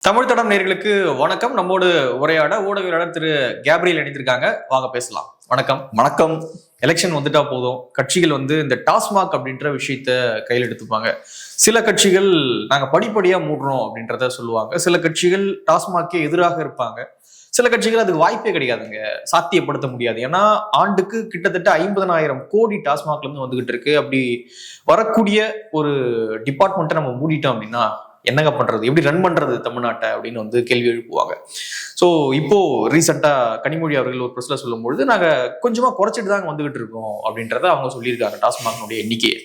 தமிழ் தடம் நேயர்களுக்கு வணக்கம். நம்மோடு உரையாட ஊடகவியலாளர் திரு கேப்ரியல் இணைந்திருக்காங்க. வாங்க பேசலாம். வணக்கம். வணக்கம். எலெக்ஷன் வந்துட்டா போதும், கட்சிகள் இந்த டாஸ்மாக் அப்படின்ற விஷயத்த கையில் எடுத்துப்பாங்க. சில கட்சிகள் நாங்க படிப்படியா மூடுறோம் அப்படின்றத சொல்லுவாங்க. சில கட்சிகள் டாஸ்மாக்கே எதிராக இருப்பாங்க. சில கட்சிகள் அதுக்கு வாய்ப்பே கிடையாதுங்க, சாத்தியப்படுத்த முடியாது. ஏன்னா ஆண்டுக்கு கிட்டத்தட்ட 50,000 கோடி டாஸ்மாக்ல இருந்து வந்துகிட்டு இருக்கு. அப்படி வரக்கூடிய ஒரு டிபார்ட்மெண்ட்டை நம்ம மூடிட்டோம் அப்படின்னா என்னங்க பண்றது, எப்படி ரன் பண்றது தமிழ்நாட்டை அப்படின்னு கேள்வி எழுப்புவாங்க. ஸோ இப்போ ரீசெண்டா கனிமொழி அவர்கள் ஒரு ப்ரெஸ்ல சொல்லும்பொழுது நாங்க கொஞ்சமா குறைச்சிட்டு தாங்க வந்துகிட்டு இருக்கோம் அப்படின்றத அவங்க சொல்லியிருக்காங்க. டாஸ்மாக்னுடைய எண்ணிக்கையை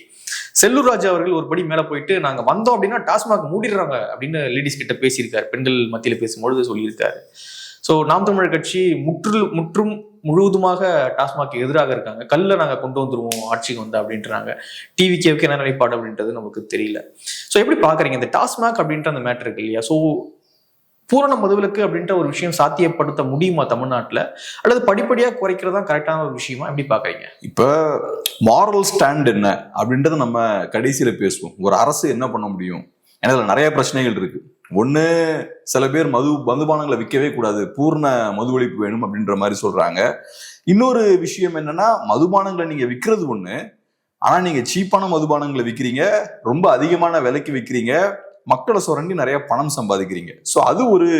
செல்லூர் ராஜா அவர்கள் ஒரு படி மேல போயிட்டு நாங்க வந்தோம் அப்படின்னா டாஸ்மாக் மூடிடுறாங்க அப்படின்னு லேடிஸ் கிட்ட பேசியிருக்காரு. பெண்கள் மத்தியில பேசும்பொழுது சொல்லியிருக்காரு. ஸோ நாம் தமிழர் கட்சி முற்றும் முழுவதுமாக டாஸ்மாக் எதிராக இருக்காங்க. கல்ல நாங்க கொண்டு வந்துருவோம் ஆட்சிக்கு அப்படின்றாங்க. டிவிகேவுக்கு என்ன நிலைப்பாடு அப்படின்றது நமக்கு தெரியல. ஸோ எப்படி பாக்குறீங்க இந்த டாஸ்மாக் அப்படின்ற அந்த மேட்டர் இருக்கு இல்லையா? ஸோ பூரண மதுவிலக்கு அப்படின்ற ஒரு விஷயம் சாத்தியப்படுத்த முடியுமா தமிழ்நாட்டில், அல்லது படிப்படியாக குறைக்கிறதா கரெக்டான ஒரு விஷயமா, எப்படி பாக்குறீங்க? இப்ப மாரல் ஸ்டாண்ட் என்ன அப்படின்றத நம்ம கடைசியில பேசுவோம். ஒரு அரசு என்ன பண்ண முடியும்? ஏன்னா இதுல நிறைய பிரச்சனைகள் இருக்கு. ஒண்ணு, சில பேர் மதுபானங்களை விற்கவே கூடாது, பூர்ண மது ஒழிப்பு வேணும் அப்படின்ற மாதிரி சொல்றாங்க. இன்னொரு விஷயம் என்னன்னா, மதுபானங்களை நீங்க விற்கிறது ஒண்ணு, ஆனா நீங்க சீப்பான மதுபானங்களை விற்கிறீங்க, ரொம்ப அதிகமான விலைக்கு விற்கிறீங்க, மக்களை சுரண்டி நிறைய பணம் சம்பாதிக்கிறீங்க. ஸோ அது ஒரு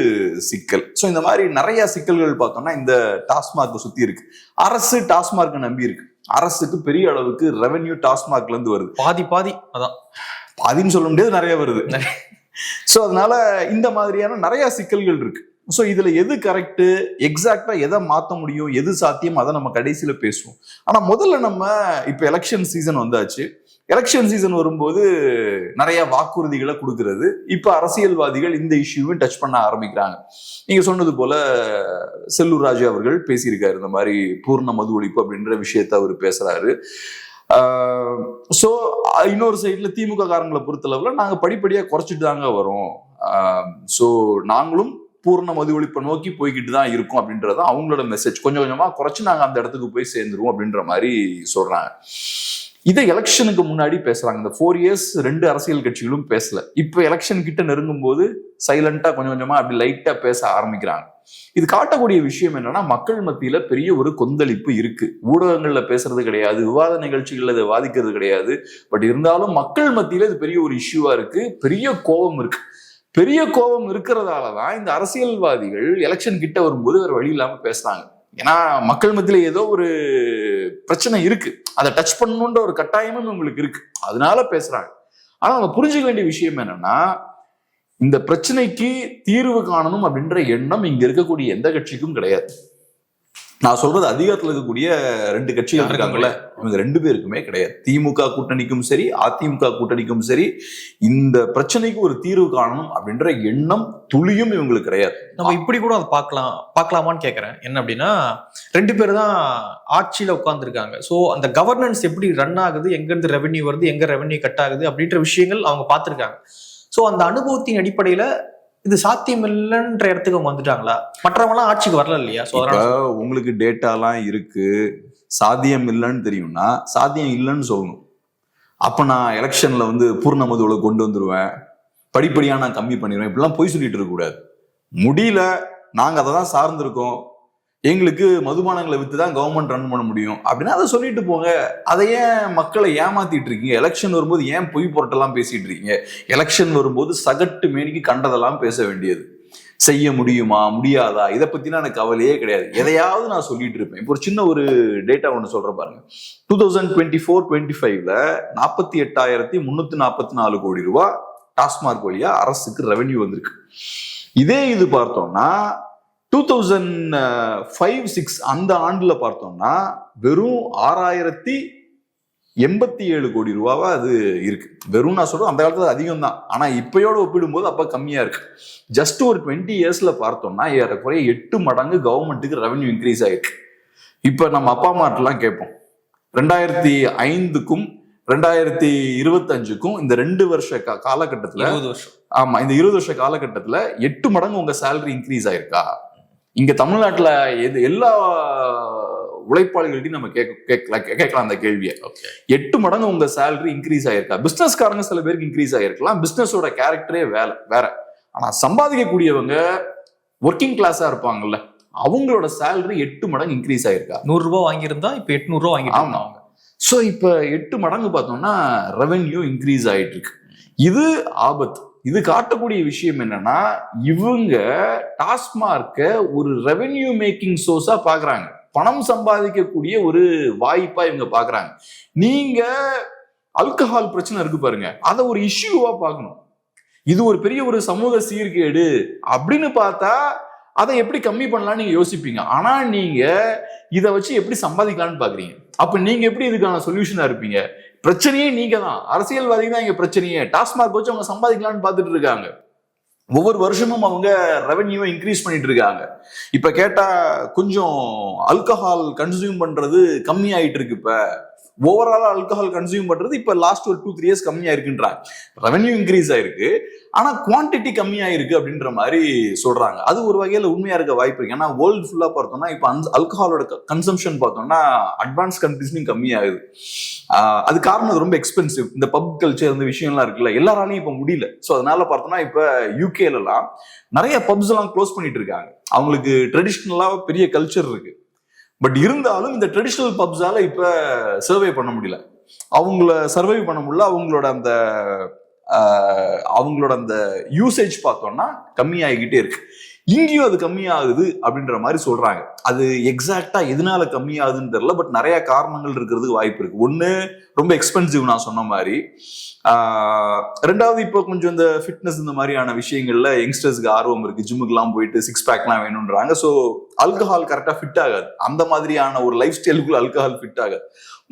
சிக்கல். ஸோ இந்த மாதிரி நிறைய சிக்கல்கள் பார்த்தோம்னா இந்த டாஸ்மாக் சுத்தி இருக்கு. அரசு டாஸ்மார்க்கை நம்பி இருக்கு. அரசுக்கு பெரிய அளவுக்கு ரெவென்யூ டாஸ்மாக்ல இருந்து வருது. பாதி அதான், பாதின்னு சொல்ல முடியாது, நிறைய வருது. ஸோ அதனால இந்த மாதிரியான நிறைய சிக்கல்கள் இருக்கு. ஸோ இதுல எது கரெக்ட், எக்ஸாக்டா எதை மாற்ற முடியும், எது சாத்தியம், அதை நம்ம கடைசியில பேசுவோம். ஆனா முதல்ல நம்ம இப்ப எலெக்ஷன் சீசன் வந்தாச்சு. எலெக்ஷன் சீசன் வரும்போது நிறைய வாக்குறுதிகளை கொடுக்கறது. இப்ப அரசியல்வாதிகள் இந்த இஷ்யூவும் டச் பண்ண ஆரம்பிக்கிறாங்க. நீங்க சொன்னது போல செல்லூர் ராஜு அவர்கள் பேசியிருக்காரு, இந்த மாதிரி பூர்ண மது ஒழிப்பு அப்படின்ற விஷயத்த அவர் பேசுறாரு. ஸோ இன்னொரு சைட்ல திமுக காரங்களை பொறுத்தளவுல நாங்க படிப்படியா குறைச்சிட்டு தாங்க வரோம். ஸோ நாங்களும் பூர்ண மது ஒழிப்பை நோக்கி போய்கிட்டு தான் இருக்கோம் அப்படின்றத அவங்களோட மெசேஜ். கொஞ்சம் கொஞ்சமா குறைச்சு நாங்க அந்த இடத்துக்கு போய் சேர்ந்துருவோம் அப்படின்ற மாதிரி சொல்றாங்க. இதை எலெக்ஷனுக்கு முன்னாடி பேசுறாங்க. இந்த 4 years 2 அரசியல் கட்சிகளும் பேசல. இப்ப எலெக்ஷன் கிட்ட நெருங்கும் போது சைலண்டா கொஞ்சம் கொஞ்சமா அப்படி லைட்டா பேச ஆரம்பிக்கிறாங்க. இது காட்டக்கூடிய விஷயம் என்னன்னா, மக்கள் மத்தியில பெரிய ஒரு கொந்தளிப்பு இருக்கு. ஊடகங்கள்ல பேசுறது கிடையாது, விவாத நிகழ்ச்சிகள்ல இதை வாதிக்கிறது கிடையாது. பட் இருந்தாலும் மக்கள் மத்தியில இது பெரிய ஒரு இஷ்யூவா இருக்கு. பெரிய கோபம் இருக்கு. பெரிய கோபம் இருக்கிறதாலதான் இந்த அரசியல்வாதிகள் எலெக்ஷன் கிட்ட வரும்போது வேற வழி இல்லாம பேசுறாங்க. ஏன்னா மக்கள் மத்தியில ஏதோ ஒரு பிரச்சனை இருக்கு, அதை டச் பண்ணணுன்ற ஒரு கட்டாயமும் உங்களுக்கு இருக்கு, அதனால பேசுறாங்க. ஆனா நம்ம புரிஞ்சுக்க வேண்டிய விஷயம் என்னன்னா, இந்த பிரச்சனைக்கு தீர்வு காணணும் அப்படின்ற எண்ணம் இங்க இருக்கக்கூடிய எந்த கட்சிக்கும் கிடையாது. நான் சொல்றது அதிகாரத்தில் இருக்கக்கூடிய 2 கட்சிகள் இருக்காங்கல்ல, இவங்க 2 பேருக்குமே கிடையாது. திமுக கூட்டணிக்கும் சரி, அதிமுக கூட்டணிக்கும் சரி, இந்த பிரச்சனைக்கு ஒரு தீர்வு காணணும் அப்படின்ற எண்ணம் துளியும் இவங்களுக்கு கிடையாது. நம்ம இப்படி கூட அதை பார்க்கலாமான்னு கேட்கறேன். என்ன அப்படின்னா, 2 பேர் தான் ஆட்சியில உட்கார்ந்துருக்காங்க. ஸோ அந்த கவர்னன்ஸ் எப்படி ரன் ஆகுது, எங்க இருந்து ரெவென்யூ வருது, எங்க ரெவென்யூ கட் ஆகுது அப்படின்ற விஷயங்கள் அவங்க பார்த்துருக்காங்க. ஸோ அந்த அனுபவத்தின் அடிப்படையில இது சாத்தியம் இல்லைன்ற இடத்துக்கு அவங்க வந்துட்டாங்களா? மற்றவங்க எல்லாம் ஆட்சிக்கு வரல இல்லையா? உங்களுக்கு டேட்டாலாம் இருக்கு, சாத்தியம் இல்லைன்னு தெரியும்னா சாத்தியம் இல்லைன்னு சொல்லணும். அப்ப நான் எலெக்ஷன்ல பூர்ண மதுவில கொண்டு வந்துருவேன், படிப்படியா நான் கம்மி பண்ணிடுவேன், இப்படிலாம் போய் சொல்லிட்டு இருக்க கூடாது. முடியல, நாங்க அதை தான் சார்ந்திருக்கோம், எங்களுக்கு மதுபானங்களை வித்துதான் கவர்மெண்ட் ரன் பண்ண முடியும் அப்படின்னா அதை சொல்லிட்டு போங்க. அதை ஏன் மக்களை ஏமாத்திட்டு இருக்கீங்க? எலெக்ஷன் வரும்போது ஏன் பொய் பொருட்டெல்லாம் பேசிட்டு இருக்கீங்க? எலெக்ஷன் வரும்போது சகட்டு மேனிக்கு கண்டதெல்லாம் பேச வேண்டியது. செய்ய முடியுமா முடியாதா இதை பத்தினா எனக்கு கவலையே கிடையாது. எதையாவது நான் சொல்லிட்டு இருப்பேன். இப்போ ஒரு சின்ன ஒரு டேட்டா ஒன்று சொல்ற பாருங்க. 2024-25 48,344 கோடி ரூபாய் டாஸ்மாக் வழியா அரசுக்கு ரெவென்யூ வந்திருக்கு. இதே இது பார்த்தோம்னா 2005-06 அந்த ஆண்டுல பார்த்தோம்னா வெறும் 6,087 கோடி ரூபாவா அது இருக்கு. வெறும் நான் சொல்றேன், அந்த காலத்துல அதிகம் தான், ஆனா இப்பயோட ஒப்பிடும்போது அப்ப கம்மியா இருக்கு. ஜஸ்ட் ஒரு 20 years பார்த்தோம்னா ஏறக்குறைய 8 மடங்கு கவர்மெண்ட்டுக்கு ரெவென்யூ இன்க்ரீஸ் ஆயிருக்கு. இப்ப நம்ம அப்பா அம்மாட்டெல்லாம் கேட்போம், 2005க்கும் 2025க்கும் இந்த 2 வருஷ காலகட்டத்துல, ஆமா இந்த 20 வருஷ காலகட்டத்துல 8 மடங்கு உங்க சேலரி இன்க்ரீஸ் ஆயிருக்கா? இங்க தமிழ்நாட்டுல எல்லா உழைப்பாளிகள்ட்டையும் நம்ம கேட்கலாம் அந்த கேள்வியை. 8 மடங்கு உங்க சேலரி இன்க்ரீஸ் ஆயிருக்கா? பிசினஸ்காரங்க சில பேருக்கு இன்க்ரீஸ் ஆயிருக்கலாம், பிசினஸோட கேரக்டரே வேற. ஆனா சம்பாதிக்கக்கூடியவங்க ஒர்க்கிங் கிளாஸா இருப்பாங்கல்ல, அவங்களோட சேலரி 8 மடங்கு இன்க்ரீஸ் ஆயிருக்கா. 100 ரூபாய் வாங்கியிருந்தா இப்ப 800 ரூபாய் வாங்கிட்டு அவங்க. ஸோ இப்ப 8 மடங்கு பார்த்தோம்னா ரெவென்யூ இன்க்ரீஸ் ஆயிட்டு இருக்கு. இது ஆபத்து. இது காட்டக்கூடிய விஷயம் என்னன்னா, இவங்க டாஸ்மார்க்க ஒரு ரெவென்யூ மேக்கிங் சோர்ஸா பாக்குறாங்க, பணம் சம்பாதிக்கக்கூடிய ஒரு வாய்ப்பா இவங்க பாக்குறாங்க. நீங்க ஆல்கஹால் பிரச்சனை இருக்கு பாருங்க, அதை ஒரு இஷ்யூவா பார்க்கணும். இது ஒரு பெரிய ஒரு சமூக சீர்கேடு அப்படின்னு பார்த்தா அதை எப்படி கம்மி பண்ணலாம்னு நீங்க யோசிப்பீங்க. ஆனா நீங்க இதை வச்சு எப்படி சம்பாதிக்கலாம்னு பாக்குறீங்க. அப்ப நீங்க எப்படி இதுக்கான சொல்யூஷனா இருப்பீங்க? பிரச்சனையே நீங்க தான், அரசியல்வாதிகள் தான் இங்க பிரச்சனையே. டாஸ்மாக் வச்சு அவங்க சம்பாதிக்கலாம்னு பார்த்துட்டு இருக்காங்க. ஒவ்வொரு வருஷமும் அவங்க ரெவென்யூவை இன்க்ரீஸ் பண்ணிட்டு இருக்காங்க. இப்ப கேட்டா கொஞ்சம் ஆல்கஹால் கன்சியூம் பண்றது கம்மி ஆயிட்டு இருக்கு. இப்ப ஓவரால் ஆல்கஹால் கன்சியூம் பண்றது இப்ப லாஸ்ட் ஒரு 2-3 இயர்ஸ் கம்மியா இருக்குன்றாங்க. ரெவென்யூ இன்க்ரீஸ் ஆயிருக்கு, ஆனா குவான்டிட்டி கம்மியா இருக்கு அப்படின்ற மாதிரி சொல்றாங்க. அது ஒரு வகையில உண்மையா இருக்க வாய்ப்பு இருக்கு. ஏன்னா வேர்ல்டு ஃபுல்லா பார்த்தோம்னா இப்ப ஆல்கஹாலோட கன்சம்ஷன் பார்த்தோம்னா அட்வான்ஸ் கண்ட்ரீஸ்லயும் கம்மியாகுது. அது காரணம் ரொம்ப எக்ஸ்பென்சிவ். இந்த பப் கல்ச்சர் இந்த விஷயம்லாம் இருக்குல்ல, எல்லாராலையும் இப்ப முடியல. ஸோ அதனால பார்த்தோம்னா இப்ப யூகேல எல்லாம் நிறைய பப்ஸ் எல்லாம் க்ளோஸ் பண்ணிட்டு இருக்காங்க. அவங்களுக்கு ட்ரெடிஷ்னலா பெரிய கல்ச்சர் இருக்கு. பட் இருந்தாலும் இந்த ட்ரெடிஷ்னல் பப்ஸால இப்ப சர்வே பண்ண முடியல, அவங்கள சர்வை பண்ண முடியல. அவங்களோட அந்த யூசேஜ் பார்த்தோம்னா கம்மியாகிக்கிட்டே இருக்கு. இங்கேயும் அது கம்மியாகுது அப்படின்ற மாதிரி சொல்றாங்க. அது எக்ஸாக்டா எதனால கம்மியாகுதுன்னு தெரியல, பட் நிறைய காரணங்கள் இருக்கிறதுக்கு வாய்ப்பு இருக்கு. ஒண்ணு ரொம்ப எக்ஸ்பென்சிவ் நான் சொன்ன மாதிரி, ரெண்டாவது இப்போ கொஞ்சம் இந்த ஃபிட்னஸ் இந்த மாதிரியான விஷயங்கள்ல யங்ஸ்டர்ஸ்க்கு ஆர்வம் இருக்கு, ஜிம்முக்கு எல்லாம் போயிட்டு 6 பேக்லாம் வேணும்ன்றாங்க. ஸோ ஆல்கஹால் கரெக்டா ஃபிட் ஆகாது, அந்த மாதிரியான ஒரு லைஃப் ஸ்டைலுக்குள்ள ஆல்கஹால் ஃபிட் ஆகாது.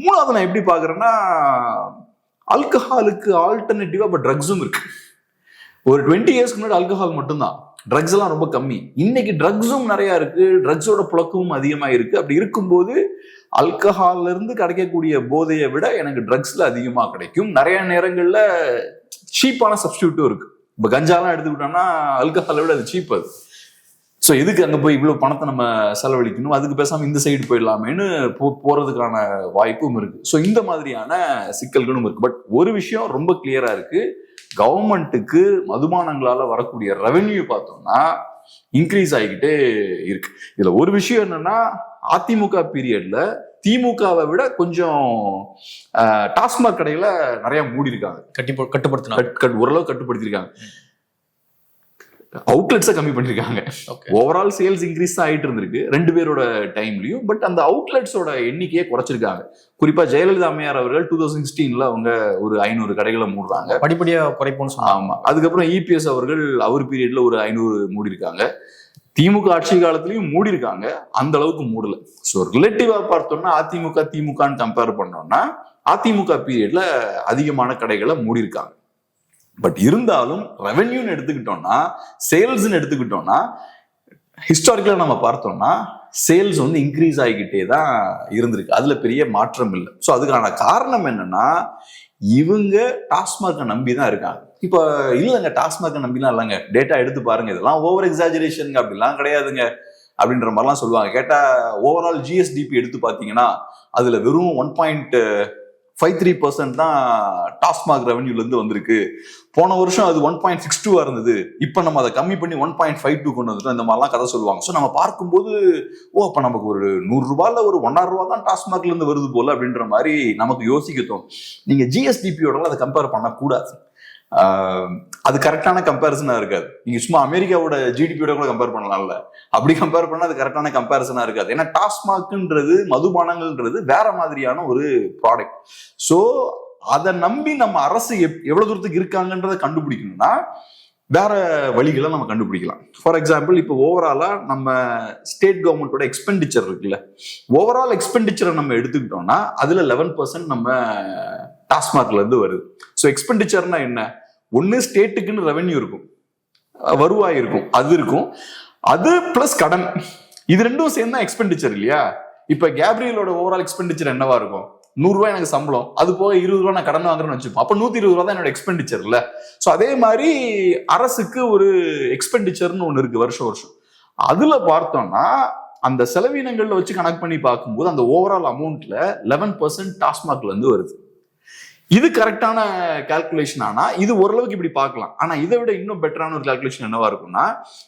மூணாவது நான் எப்படி பாக்குறேன்னா, ஆல்கஹாலுக்கு ஆல்டர்னேட்டிவா இப்போ ட்ரக்ஸும் இருக்கு. ஒரு 20 இயர்ஸ்க்கு முன்னாடி ஆல்கஹால் மட்டும்தான், ட்ரக்ஸ் எல்லாம் ரொம்ப கம்மி. இன்னைக்கு ட்ரக்ஸும் நிறைய இருக்கு, ட்ரக்ஸோட புழக்கமும் அதிகமா இருக்கு. அப்படி இருக்கும்போது ஆல்கஹால்ல இருந்து கிடைக்கக்கூடிய போதையை விட எனக்கு ட்ரக்ஸ்ல அதிகமா கிடைக்கும். நிறைய நேரங்கள்ல சீப்பான சப்ஸ்டியூட்டும் இருக்கு. இப்ப கஞ்சாலாம் எடுத்துக்கிட்டோம்னா ஆல்கஹாலை விட அது சீப். அது ஸோ எதுக்கு அங்க போய் இவ்வளவு பணத்தை நம்ம செலவழிக்கணும், அதுக்கு பேசாம இந்த சைடு போயிடலாமேன்னு போறதுக்கான வாய்ப்பும் இருக்கு. ஸோ இந்த மாதிரியான சிக்கல்களும் இருக்கு. பட் ஒரு விஷயம் ரொம்ப கிளியரா இருக்கு, கவர்மெண்ட்டுக்கு மதுபானங்களால வரக்கூடிய ரெவென்யூ பார்த்தோம்னா இன்க்ரீஸ் ஆகிக்கிட்டே இருக்கு. இதுல ஒரு விஷயம் என்னன்னா, அதிமுக பீரியட்ல திமுகவை விட கொஞ்சம் டாஸ்மாக் கடைகளை நிறைய மூடி இருக்காங்க, கட்டுப்படுத்தினாங்க, ஓரளவு கட்டுப்படுத்திருக்காங்க. அவுட்லெட்ஸை கம்மி பண்ணிருக்காங்க. ஓவரால் சேல்ஸ் இன்க்ரீஸ் தான் ஆயிட்டு இருந்திருக்கு 2 பேரோட டைம்லயும். பட் அந்த அவுட்லெட்ஸோட எண்ணிக்கையை குறைச்சிருக்காங்க. குறிப்பா ஜெயலலிதா அம்மையார் அவர்கள் 2016ல அவங்க ஒரு 500 கடைகளை மூடுறாங்க, படிப்படியா குறைப்போம்னு சொன்னாங்க. ஆமா, அதுக்கப்புறம் இபிஎஸ் அவர்கள் அவர் பீரியட்ல ஒரு 500 மூடி இருக்காங்க. திமுக ஆட்சி காலத்திலயும் மூடி இருக்காங்க, அந்த அளவுக்கு மூடல. ஸோ ரிலேட்டிவா பார்த்தோம்னா அதிமுக திமுகன்னு கம்பேர் பண்ணோம்னா அதிமுக பீரியட்ல அதிகமான கடைகளை மூடி இருக்காங்க. பட் இருந்தாலும் ரெவென்யூன்னு எடுத்துக்கிட்டோம்னா, சேல்ஸ்ன்னு எடுத்துக்கிட்டோம்னா, ஹிஸ்டாரிக்கலா நம்ம பார்த்தோம்னா சேல்ஸ் வந்து இன்க்ரீஸ் ஆகிக்கிட்டே தான் இருந்திருக்கு, அதுல பெரிய மாற்றம் இல்லை. ஸோ அதுக்கான காரணம் என்னன்னா, இவங்க டாஸ்மார்க்கை நம்பி தான் இருக்காங்க. இப்போ இல்லைங்க டாஸ்மார்க்கை நம்பிலாம் இல்லைங்க, டேட்டா எடுத்து பாருங்க, இதெல்லாம் ஓவர் எக்ஸாஜரேஷன் அப்படிலாம் கிடையாதுங்க அப்படின்ற மாதிரிலாம் சொல்லுவாங்க. கேட்டா ஓவரால் ஜிஎஸ்டிபி எடுத்து பார்த்தீங்கன்னா அதுல வெறும் 1.53% தான் டாஸ்மாக் ரெவென்யூல இருந்து வந்திருக்கு. போன வருஷம் அது 1.62 இருந்தது, இப்ப நம்ம அதை கம்மி பண்ணி 1.52 கொண்டு வந்துட்டோம், இந்த மாதிரிலாம் கதை சொல்லுவாங்க. ஸோ நம்ம பார்க்கும்போது அப்ப நமக்கு ஒரு 100 ரூபாயில ஒரு 1.5 ரூபா தான் டாஸ்மாக்ல இருந்து வருது போல அப்படின்ற மாதிரி நமக்கு யோசிக்கட்டும். நீங்க ஜிஎஸ்டிபியோட அதை கம்பேர் பண்ணக்கூடாது, அது கரெக்டான கம்பேரிசனா இருக்காது. நீங்க சும்மா அமெரிக்காவோட ஜிடிபியோட கூட கம்பேர் பண்ணலாம்ல, அப்படி கம்பேர் பண்ணா அது கரெக்டான கம்பேரிசனா இருக்காது. ஏன்னா டாஸ்மாக்ன்றது மதுபானங்கள்ன்றது வேற மாதிரியான ஒரு ப்ராடக்ட். ஸோ அதை நம்பி நம்ம அரசு எவ்வளவு தூரத்துக்கு இருக்காங்கன்றதை கண்டுபிடிக்கணும்னா வேற வழிகளை நம்ம கண்டுபிடிக்கலாம். ஃபார் எக்ஸாம்பிள், இப்போ ஓவராலா நம்ம ஸ்டேட் கவர்மெண்டோட எக்ஸ்பெண்டிச்சர் இருக்குல்ல, ஓவரால் எக்ஸ்பெண்டிச்சரை நம்ம எடுத்துக்கிட்டோம்னா அதுல 11% நம்ம டாஸ்மாக்ல இருந்து வருது. ஸோ எக்ஸ்பெண்டிச்சர்னா என்ன? ஒன்னு ஸ்டேட்டுக்குன்னு ரெவென்யூ இருக்கும், வருவாய் இருக்கும், அது இருக்கும், அது பிளஸ் கடன், இது ரெண்டும் சேர்ந்தா எக்ஸ்பெண்டிச்சர் இல்லையா? இப்ப கேப்ரியலோட ஓவரால் எக்ஸ்பெண்டிச்சர் என்னவா இருக்கும்? 100 ரூபாய் எனக்கு சம்பளம், அது போக 20 ரூபாய் நான் கடன் வாங்குறேன்னு வச்சுப்போம், அப்ப 120 ரூபாய் தான் என்னோட எக்ஸ்பெண்டிச்சர் இல்ல. ஸோ அதே மாதிரி அரசுக்கு ஒரு எக்ஸ்பெண்டிச்சர்னு ஒண்ணு இருக்கு வருஷம் வருஷம். அதுல பார்த்தோம்னா அந்த செலவினங்கள்ல வச்சு கணக்கு பண்ணி பார்க்கும்போது அந்த ஓவரால் அமௌண்ட்ல 11% டாஸ்மாக்ல இருந்து வருது. இது கரெக்டான கால்குலேஷன். ஆனா இது ஓரளவுக்கு இப்படி பார்க்கலாம். ஆனா இதை விட இன்னும் பெட்டரான ஒரு கால்குலேஷன் என்னவா இருக்கும்னா,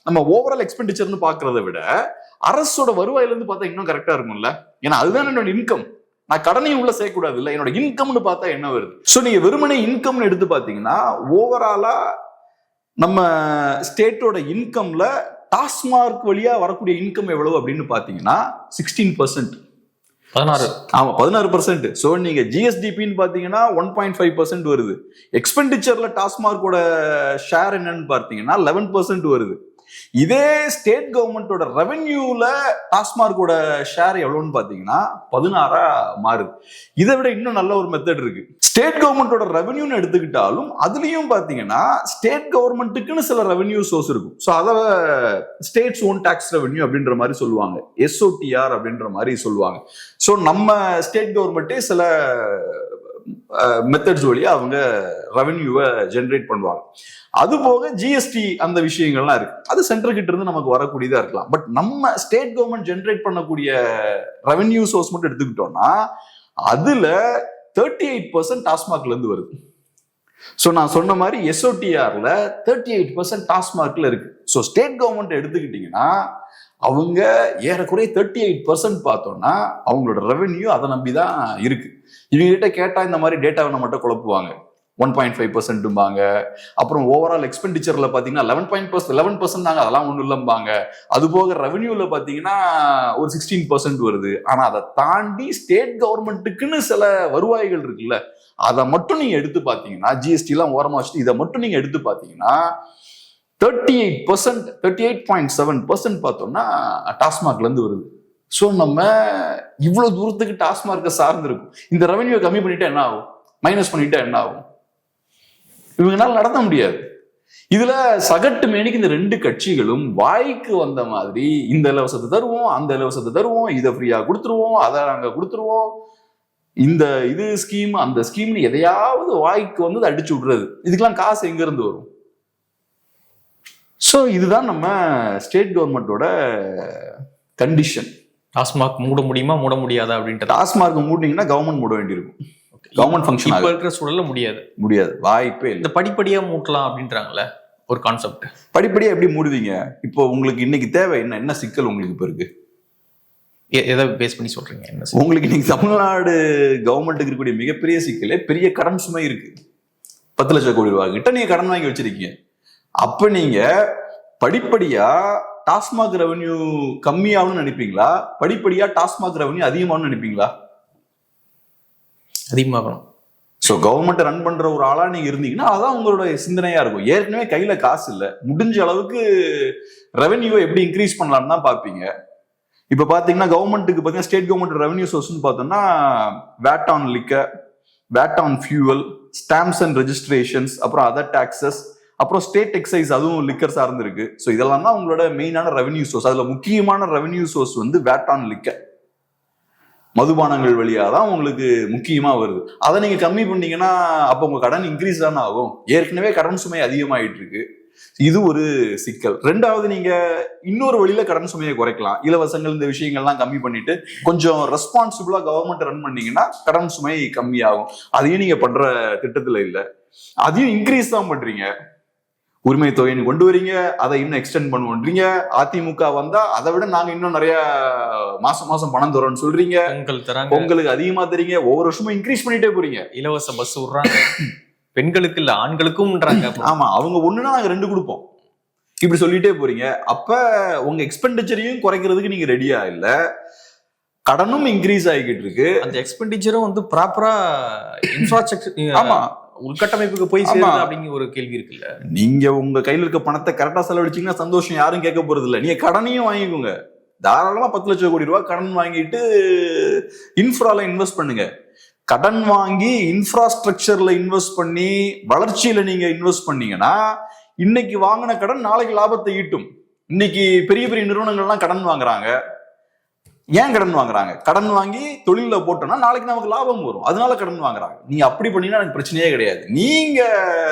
நம்ம ஓவரால் எக்ஸ்பெண்டிச்சர்னு பாக்குறத விட அரசோட வருவாயில இருந்து பார்த்தா இன்னும் கரெக்டா இருக்கும்ல. ஏன்னா அதுதான் என்னோட இன்கம். நான் கடனையும் உள்ள சேர்க்கக்கூடாது இல்ல, என்னோட இன்கம்னு பார்த்தா என்ன வருது. ஸோ நீங்க வெறுமனே இன்கம்னு எடுத்து பாத்தீங்கன்னா ஓவராலா நம்ம ஸ்டேட்டோட இன்கம்ல டாஸ்மார்க் வழியா வரக்கூடிய இன்கம் எவ்வளவு அப்படின்னு பாத்தீங்கன்னா 16%. 16. ஆமா 16%. சோ நீங்க ஜிஎஸ்டிபின்னு பாத்தீங்கன்னா 1.5% வருது. எக்ஸ்பெண்டிச்சர்ல டாஸ்மார்க்கோட ஷேர் என்னன்னு பாத்தீங்கன்னா 11% வருது. இதே ஸ்டேட் கவர்மெண்டோட ரெவென்யூல டாஸ்மார்க்கோட ஷேர் எவ்வளவுன்னு பாத்தீங்கன்னா 16 மாறுது. இதை விட இன்னும் நல்ல ஒரு மெத்தட் இருக்கு. ஸ்டேட் கவர்மெண்டோட ரெவென்யூன்னு எடுத்துக்கிட்டாலும் அதுலயும் பாத்தீங்கன்னா ஸ்டேட் கவர்மெண்ட்டுக்குன்னு சில ரெவென்யூ சோர்ஸ் இருக்கும். ஸோ அதை ஸ்டேட்ஸ் ஓன் டாக்ஸ் ரெவென்யூ அப்படின்ற மாதிரி சொல்லுவாங்க, எஸ்ஓடிஆர் அப்படின்ற மாதிரி சொல்லுவாங்க. ஸோ நம்ம ஸ்டேட் கவர்மெண்ட்டே சில மெத்தட்ஸ் வழியா அவங்க ரெவென்யூவை ஜென்ரேட் பண்ணுவாங்க. அது போக ஜிஎஸ்டி அந்த விஷயங்கள்லாம் இருக்கு. அது சென்ட்ரல் கிட்ட இருந்து நமக்கு வரக்கூடியதா இருக்கலாம். பட் நம்ம ஸ்டேட் கவர்மெண்ட் ஜென்ரேட் பண்ணக்கூடிய ரெவென்யூ சோர்ஸ் மட்டும் எடுத்துக்கிட்டோம்னா அதுல 38% டாஸ்மாக்ல இருந்து வருது. ஸோ நான் சொன்ன மாதிரி எஸ்ஓடிஆர்ல 38% டாஸ்மார்க்ல இருக்கு. ஸோ ஸ்டேட் கவர்மெண்ட் எடுத்துக்கிட்டீங்கன்னா அவங்க ஏறக்குறைய 38% பார்த்தோம்னா அவங்களோட ரெவென்யூ அதை நம்பிதான் இருக்கு. இவங்க கிட்ட கேட்டா இந்த மாதிரி டேட்டாவை மட்டும் குழப்புவாங்க. 1.5%. அப்புறம் ஓவரால் எக்ஸ்பெண்டிச்சர்ல பாத்தீங்கன்னா 11% தாங்க, அதெல்லாம் ஒண்ணும் இல்லம்பாங்க. அது போக ரெவென்யூல பாத்தீங்கன்னா ஒரு 16% வருது. ஆனா அதை தாண்டி ஸ்டேட் கவர்மெண்ட்டுக்குன்னு சில வருவாய்கள் இருக்குல்ல, அதை மட்டும் நீங்க எடுத்து பாத்தீங்கன்னா ஜிஎஸ்டி எல்லாம் ஓரமா வச்சுட்டு இதை மட்டும் நீங்க எடுத்து பாத்தீங்கன்னா 38%, 38.7% பார்த்தோம்னா டாஸ்மாக்ல இருந்து வருது. ஸோ நம்ம இவ்வளவு தூரத்துக்கு டாஸ்மார்க்கை சார்ந்து இருக்கும். இந்த ரெவென்யூ கம்மி பண்ணிட்டா என்ன ஆகும், மைனஸ் பண்ணிட்டா என்ன ஆகும், இவங்களால நடத்த முடியாது. இதுல சகட்டு மேனிக்கு இந்த ரெண்டு கட்சிகளும் வாய்க்கு வந்த மாதிரி இந்த இலவசத்தை தருவோம், அந்த இலவசத்தை தருவோம், இதை ஃப்ரீயா கொடுத்துருவோம், அதை நாங்க கொடுத்துருவோம், இந்த இது ஸ்கீம் அந்த ஸ்கீம்னு எதையாவது வாய்க்கு வந்து அடிச்சு விடுறது. இதுக்கெல்லாம் காசு எங்க இருந்து வரும்? ஸோ இதுதான் நம்ம ஸ்டேட் கவர்மெண்டோட கண்டிஷன். டாஸ்மாக் மூட முடியுமா மூட முடியாதா அப்படின்ட்டு. டாஸ்மாக் மூடினீங்கன்னா கவர்மெண்ட் மூட வேண்டியிருக்கும். கவர்மெண்ட் ஃபங்க்ஷன் இப்ப இருக்கிற சூழல்ல முடியாது, வாய்ப்பே இல்லை. இந்த படிப்படியா மூட்டலாம் அப்படின்றாங்கல்ல ஒரு கான்செப்ட். படிப்படியா எப்படி மூடுவீங்க? இப்போ உங்களுக்கு இன்னைக்கு தேவை என்ன சிக்கல் உங்களுக்கு இப்ப இருக்கு? எதை பேஸ் பண்ணி சொல்றீங்க? என்ன உங்களுக்கு இன்னைக்கு தமிழ்நாடு கவர்மெண்ட்டுக்கு இருக்கக்கூடிய மிகப்பெரிய சிக்கலே பெரிய கடன் சுமை இருக்கு. 10 லட்சம் கோடி ரூபாய் கிட்ட நீங்க கடன் வாங்கி வச்சிருக்கீங்க. அப்ப நீங்க படிப்படியா டாஸ்மாக் ரெவென்யூ கம்மியாகும்னு நினைப்பீங்களா, படிப்படியா டாஸ்மாக் ரெவென்யூ அதிகமாகணும்னு நினைப்பீங்களா? அதிகமாகணும். ஸோ கவர்மெண்ட் ரன் பண்ற ஒரு ஆளா நீங்க இருந்தீங்கன்னா அதான் உங்களோட சிந்தனையா இருக்கும். ஏற்கனவே கையில காசு இல்லை, முடிஞ்ச அளவுக்கு ரெவென்யூவை எப்படி இன்க்ரீஸ் பண்ணலாம்னு தான் பார்ப்பீங்க. இப்ப பாத்தீங்கன்னா கவர்மெண்ட்டுக்கு பாத்தீங்கன்னா ஸ்டேட் கவர்மெண்ட் ரெவென்யூ சோர்ஸ்னு பார்த்தோம்னா VAT on liquor, VAT on fuel, stamps and registrations, அப்புறம் அதர் டாக்ஸஸ், அப்புறம் ஸ்டேட் எக்ஸைஸ், அதுவும் லிக்கர் சார்ந்து இருக்கு. ஸோ இதெல்லாம் தான் உங்களோட மெயினான ரெவென்யூ சோர்ஸ். அதுல முக்கியமான ரெவென்யூ சோர்ஸ் வந்து வேட் ஆன் லிக்கர், மதுபானங்கள் வழியா தான் உங்களுக்கு முக்கியமா வருது. அதை நீங்க கம்மி பண்ணீங்கன்னா அப்போ உங்க கடன் இன்க்ரீஸ் தானே ஆகும். ஏற்கனவே கடன் சுமை அதிகமாயிட்டு இருக்கு. இது ஒரு சிக்கல். ரெண்டாவது, நீங்க இன்னொரு வழியில கடன் சுமையை குறைக்கலாம். இலவசங்கள் இந்த விஷயங்கள்லாம் கம்மி பண்ணிட்டு கொஞ்சம் ரெஸ்பான்சிபிளா கவர்மெண்ட் ரன் பண்ணீங்கன்னா கடன் சுமை கம்மியாகும். அதையும் நீங்க பண்ற திட்டத்துல இல்ல, அதையும் இன்க்ரீஸ் தான் பண்றீங்க. உரிமை தொகைன்னு கொண்டு வரீங்க, அதை இன்னும் எக்ஸ்டெண்ட் பண்ணுவோன்றீங்க. அதிமுக வந்தா அதை விட நாங்க இன்னும் நிறைய மாசம் பணம் தரோம்னு சொல்றீங்க. பொங்கலுக்கு அதிகமா தரீங்க, ஒவ்வொரு வருஷமும் இன்க்ரீஸ் பண்ணிட்டே போறீங்க. இலவச பஸ் விடுறாங்க, பெண்களுக்கு இல்ல ஆண்களுக்கும். ஆமா, அவங்க ஒண்ணுன்னா நாங்க 2 கொடுப்போம், இப்படி சொல்லிட்டே போறீங்க. அப்ப உங்க எக்ஸ்பெண்டிச்சரையும் குறைக்கிறதுக்கு நீங்க ரெடியா இல்ல, கடனும் இன்க்ரீஸ் ஆகிக்கிட்டு இருக்கு. அந்த எக்ஸ்பெண்டிச்சரும் வந்து ப்ராப்பரா இன்ஃப்ராஸ்ட்ரக்சர், ஆமா, உள்கட்டமைப்புக்கு போய் சேருது அப்படிங்கிற ஒரு கேள்வி இருக்குல்ல. நீங்க உங்க கையில இருக்க பணத்தை கரெக்டா செலவழிச்சீங்கன்னா சந்தோஷம், யாரும் கேட்க போறது இல்ல. நீங்க கடனையும் வாங்கிக்கோங்க, தாராளமா 10 லட்சம் கோடி ரூபாய் கடன் வாங்கிட்டு இன்ஃப்ரால இன்வெஸ்ட் பண்ணுங்க. கடன் வாங்கி இன்ஃப்ராஸ்ட்ரக்சர்ல இன்வெஸ்ட் பண்ணி வளர்ச்சியில நீங்க இன்வெஸ்ட் பண்ணீங்கன்னா இன்னைக்கு வாங்கின கடன் நாளைக்கு லாபத்தை ஈட்டும். இன்னைக்கு பெரிய பெரிய நிறுவனங்கள்லாம் கடன் வாங்குறாங்க. ஏன் கடன் வாங்குறாங்க? கடன் வாங்கி தொழில போட்டோம்னா நாளைக்கு நமக்கு லாபம் வரும், அதனால கடன் வாங்குறாங்க. நீங்க அப்படி பண்ணீங்கன்னா எனக்கு பிரச்சனையே கிடையாது. நீங்க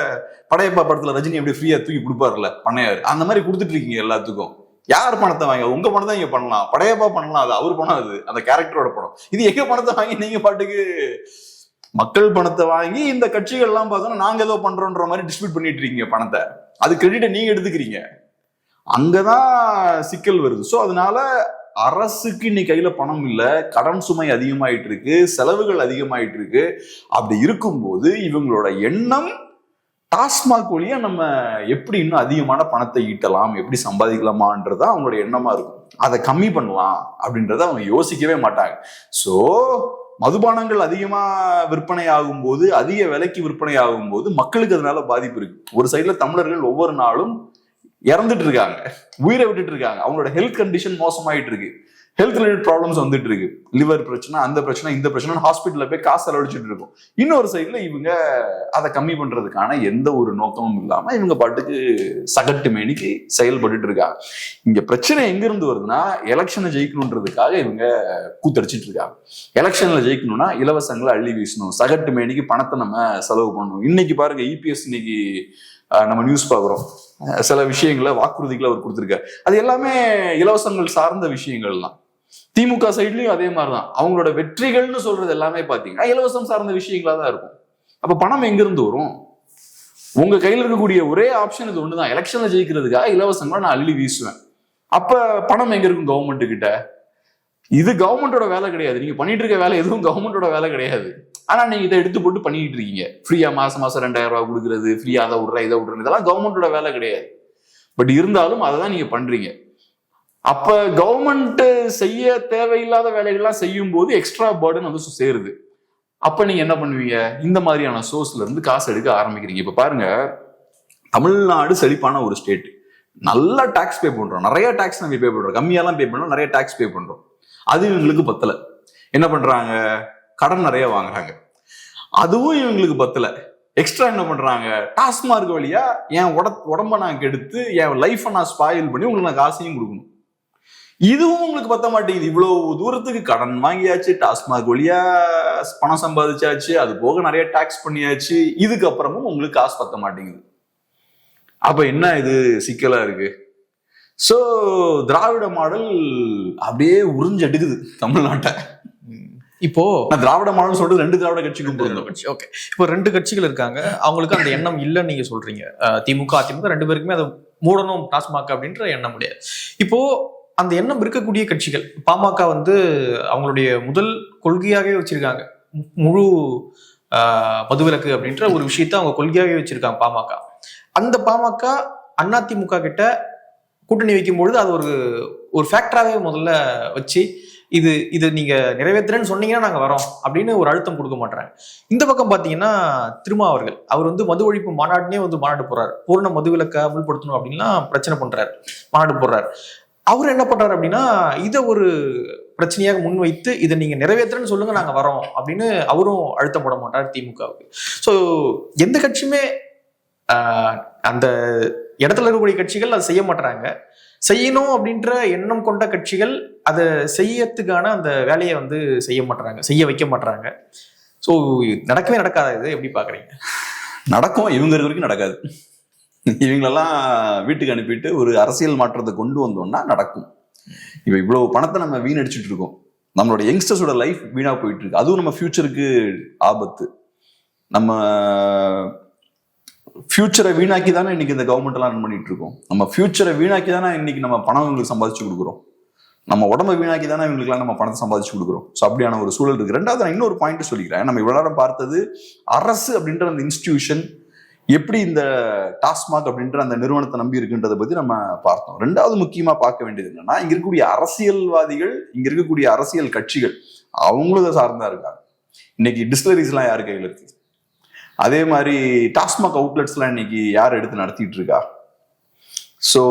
படையப்பா படத்துல ரஜினி எப்படி ஃப்ரீயா தூக்கி கொடுப்பாருல பண்ணையாரு, அந்த மாதிரி கொடுத்துட்டு இருக்கீங்க எல்லாத்துக்கும். யார் பணத்தை வாங்க? உங்க பணத்தை இங்க பண்ணலாம், படையப்பா பண்ணலாம், அது அவர் பணம், அது அந்த கேரக்டரோட பணம். இது எங்க பணத்தை வாங்கி நீங்க பாட்டுக்கு மக்கள் பணத்தை வாங்கி இந்த கட்சிகள் எல்லாம் பார்த்தோம்னா நாங்க ஏதோ பண்றோன்ற மாதிரி டிஸ்ட்ரிபியூட் பண்ணிட்டு இருக்கீங்க பணத்தை, அது கிரெடிட்டை நீங்க எடுத்துக்கிறீங்க. அங்கதான் சிக்கல் வருது. ஸோ அதனால அரசுக்கு இன்னைக்கு கையில பணம் இல்ல, கடன் சுமை அதிகமாயிட்டு இருக்கு, செலவுகள் அதிகமாயிட்டு இருக்கு. அப்படி இருக்கும்போது இவங்களோட எண்ணம் டாஸ்மாக் வழியா நம்ம எப்படி இன்னும் அதிகமான பணத்தை ஈட்டலாம், எப்படி சம்பாதிக்கலாமான்றதா அவங்களோட எண்ணமா இருக்கும். அதை கம்மி பண்ணலாம் அப்படின்றத அவங்க யோசிக்கவே மாட்டாங்க. சோ மதுபானங்கள் அதிகமா விற்பனை ஆகும் போது, அதிக விலைக்கு விற்பனை ஆகும் போது மக்களுக்கு அதனால பாதிப்பு இருக்கு. ஒரு சைட்ல தமிழர்கள் ஒவ்வொரு நாளும் இறந்துட்டு இருக்காங்க, உயிரை விட்டுட்டு இருக்காங்க, அவங்களோட ஹெல்த் கண்டிஷன் மோசமாயிட்டு இருக்கு, ஹெல்த் ரிலேட்டட் ப்ராப்ளம்ஸ் வந்துட்டு இருக்கு, லிவர் பிரச்சனை, அந்த பிரச்சனை, இந்த பிரச்சனை, ஹாஸ்பிட்டல்ல போய் காசு செலவழிச்சுட்டு இருக்கும். இன்னொரு சைட்ல இவங்க அதை கம்மி பண்றதுக்கான எந்த ஒரு நோக்கமும் இல்லாம இவங்க பாட்டுக்கு சகட்டு மேனிக்கு செயல்பட்டு இருக்காங்க. இங்க பிரச்சனை எங்க இருந்து வருதுன்னா, எலெக்ஷனை ஜெயிக்கணுன்றதுக்காக இவங்க கூத்தடிச்சிட்டு இருக்காங்க. எலெக்ஷன்ல ஜெயிக்கணும்னா இலவசங்களை அள்ளி வீசணும், சகட்டு மேனிக்கு பணத்தை நம்ம செலவு பண்ணணும். இன்னைக்கு பாருங்க இபிஎஸ் இன்னைக்கு நம்ம நியூஸ் பாக்குறோம், சில விஷயங்களை வாக்குறுதிகளை அவர் கொடுத்திருக்காரு. அது எல்லாமே இலவசங்கள் சார்ந்த விஷயங்கள் தான். திமுக சைட்லயும் அதே மாதிரிதான். அவங்களோட வெற்றிகள்னு சொல்றது எல்லாமே பாத்தீங்கன்னா இலவசம் சார்ந்த விஷயங்களா தான் இருக்கும். அப்ப பணம் எங்க இருந்து வரும்? உங்க கையில இருக்கக்கூடிய ஒரே ஆப்ஷன் இது ஒண்ணுதான், எலெக்ஷன்ல ஜெயிக்கிறதுக்காக இலவசங்களை நான் அள்ளி வீசுவேன். அப்ப பணம் எங்க இருக்கும்? கவர்மெண்ட் கிட்ட. இது கவர்மெண்டோட வேலை கிடையாது. நீங்க பண்ணிட்டு இருக்க வேலை எதுவும் கவர்மெண்டோட வேலை கிடையாது. ஆனா நீங்க இதை எடுத்து போட்டு பண்ணிட்டு இருக்கீங்க. ஃப்ரீயா மாசம் 2000 ரூபாய் கொடுக்குறது, ஃப்ரீயா அதை விடுற இதை விடுறது, இதெல்லாம் கவர்மெண்டோட வேலை கிடையாது. பட் இருந்தாலும் அதை தான் நீங்க பண்றீங்க. அப்ப கவர்மெண்ட் செய்ய தேவையில்லாத வேலைகள்லாம் செய்யும் போது எக்ஸ்ட்ரா பர்டன் வந்து சேருது. அப்ப நீங்க என்ன பண்ணுவீங்க? இந்த மாதிரியான சோர்ஸ்ல இருந்து காசு எடுக்க ஆரம்பிக்கிறீங்க. இப்ப பாருங்க, தமிழ்நாடு செழிப்பான ஒரு ஸ்டேட், நல்லா டாக்ஸ் பே பண்றோம், நிறைய டாக்ஸ் நம்ம பே பண்றோம், கம்மியெல்லாம் பே பண்றோம், நிறைய டாக்ஸ் பே பண்றோம். அது இவங்களுக்கு பத்தல. என்ன பண்றாங்க? கடன் நிறைய வாங்குறாங்க. அதுவும் இவங்களுக்கு பத்தல. எக்ஸ்ட்ரா என்ன பண்றாங்க? டாஸ்மார்க் வழியா என் உடம்ப நான் கெடுத்து என் லைஃபை நான் ஸ்பாயில் பண்ணி உங்களுக்கு நான் காசையும் கொடுக்கணும். இதுவும் உங்களுக்கு பத்த மாட்டேங்குது. இவ்வளவு தூரத்துக்கு கடன் வாங்கியாச்சு, டாஸ்மார்க் வழியா பணம் சம்பாதிச்சாச்சு, அது போக நிறைய டாக்ஸ் பண்ணியாச்சு, இதுக்கப்புறமும் உங்களுக்கு காசு பத்த மாட்டேங்குது. அப்ப என்ன இது சிக்கலா இருக்கு? சோ திராவிட மாடல் அப்படியே உறிஞ்செடுக்குது தமிழ்நாட்டை. இப்போ திராவிட மாடல் சொல்றது ரெண்டு திராவிட கட்சிக்கும் பொருந்தும். ஓகே, இப்போ ரெண்டு கட்சிகள் இருக்காங்க, அவங்களுக்கு அந்த எண்ணம் இல்லைன்னு நீங்க சொல்றீங்க. திமுக அதிமுக ரெண்டு பேருக்குமே அதை மூடணும் டாஸ்மாக் அப்படின்ற எண்ணம் முடியாது. இப்போ அந்த எண்ணம் இருக்கக்கூடிய கட்சிகள், பாமக வந்து அவங்களுடைய முதல் கொள்கையாகவே வச்சிருக்காங்க முழு மதுவிலக்கு அப்படின்ற ஒரு விஷயத்த அவங்க கொள்கையாகவே வச்சிருக்காங்க பாமக. அந்த பாமக அதிமுக கிட்ட கூட்டணி வைக்கும் பொழுது அது ஒரு ஃபேக்டராகவே முதல்ல வச்சு இது நீங்க நிறைவேற்றுறேன்னு சொன்னீங்கன்னா நாங்க வரோம் அப்படின்னு ஒரு அழுத்தம் கொடுக்க மாட்டாங்க. இந்த பக்கம் பாத்தீங்கன்னா திருமாவர்கள், அவர் வந்து மது ஒழிப்பு மாநாடுனே வந்து மாநாடு போறாரு, பூர்ண மதுவிலக்கை அமல்படுத்தணும் அப்படின்லாம் பிரச்சனை பண்றாரு, மாநாடு போடுறாரு. அவர் என்ன பண்றாரு அப்படின்னா இதை ஒரு பிரச்சனையாக முன்வைத்து இதை நீங்க நிறைவேற்றுறேன்னு சொல்லுங்க நாங்க வரோம் அப்படின்னு அவரும் அழுத்தம் போட மாட்டார் திமுகவுக்கு. ஸோ எந்த கட்சியுமே அந்த இடத்துல இருக்கக்கூடிய கட்சிகள் அதை செய்ய மாட்டாங்க. செய்யணும் அப்படின்ற எண்ணம் கொண்ட கட்சிகள் அதை செய்யறதுக்கான அந்த வேலையை வந்து செய்ய மாட்டாங்க, செய்ய வைக்க மாட்டாங்க. ஸோ நடக்கவே நடக்காத. இது எப்படி பாக்குறீங்க? நடக்கும், இவங்க இருக்க வரைக்கும் நடக்காது. இவங்களெல்லாம் வீட்டுக்கு அனுப்பிட்டு ஒரு அரசியல் மாற்றத்தை கொண்டு வந்தோம்னா நடக்கும். இப்ப இவ்வளவு பணத்தை நம்ம வீணடிச்சுட்டு இருக்கோம், நம்மளோட யங்ஸ்டர்ஸோட லைஃப் வீணா போயிட்டு இருக்கு, அதுவும் நம்ம ஃபியூச்சருக்கு ஆபத்து. நம்ம ஃபியூச்சரை வீணாக்கி தானே இன்னைக்கு இந்த கவர்மெண்ட் எல்லாம் ரன் பண்ணிட்டு இருக்கோம். நம்ம ஃபியூச்சரை வீணாக்கி தானே இன்னைக்கு நம்ம பணம் இவங்களுக்கு சம்பாதிச்சு கொடுக்குறோம், நம்ம உடம்பை வீணாக்கி தானே இவங்களுக்குலாம் நம்ம பணத்தை சம்பாதிச்சு கொடுக்குறோம். ஸோ அப்படியான ஒரு சூழல் இருக்கு. ரெண்டாவது நான் இன்னொரு பாயிண்ட் சொல்லிக்கிறேன். நம்ம இவ்வளவு நேரம் பார்த்தது அரசு அப்படின்ற அந்த இன்ஸ்டிடியூஷன் எப்படி இந்த டாஸ்மாக் அப்படின்ற அந்த நிறுவனத்தை நம்பி இருக்குன்றதை பத்தி நம்ம பார்த்தோம். ரெண்டாவது முக்கியமா பார்க்க வேண்டியது என்னன்னா, இங்க இருக்கக்கூடிய அரசியல்வாதிகள், இங்க இருக்கக்கூடிய அரசியல் கட்சிகள் அவங்களும் இதை சார்ந்தா இருக்காங்க. இன்னைக்கு டிஸ்டிலரிஸ் எல்லாம் யாரு கையில இருக்கு? அதே மாதிரி டாஸ்மாக் அவுட்லெட்ஸ் எல்லாம் இன்னைக்கு யார் எடுத்து நடத்திட்டு இருக்கா? ஸோ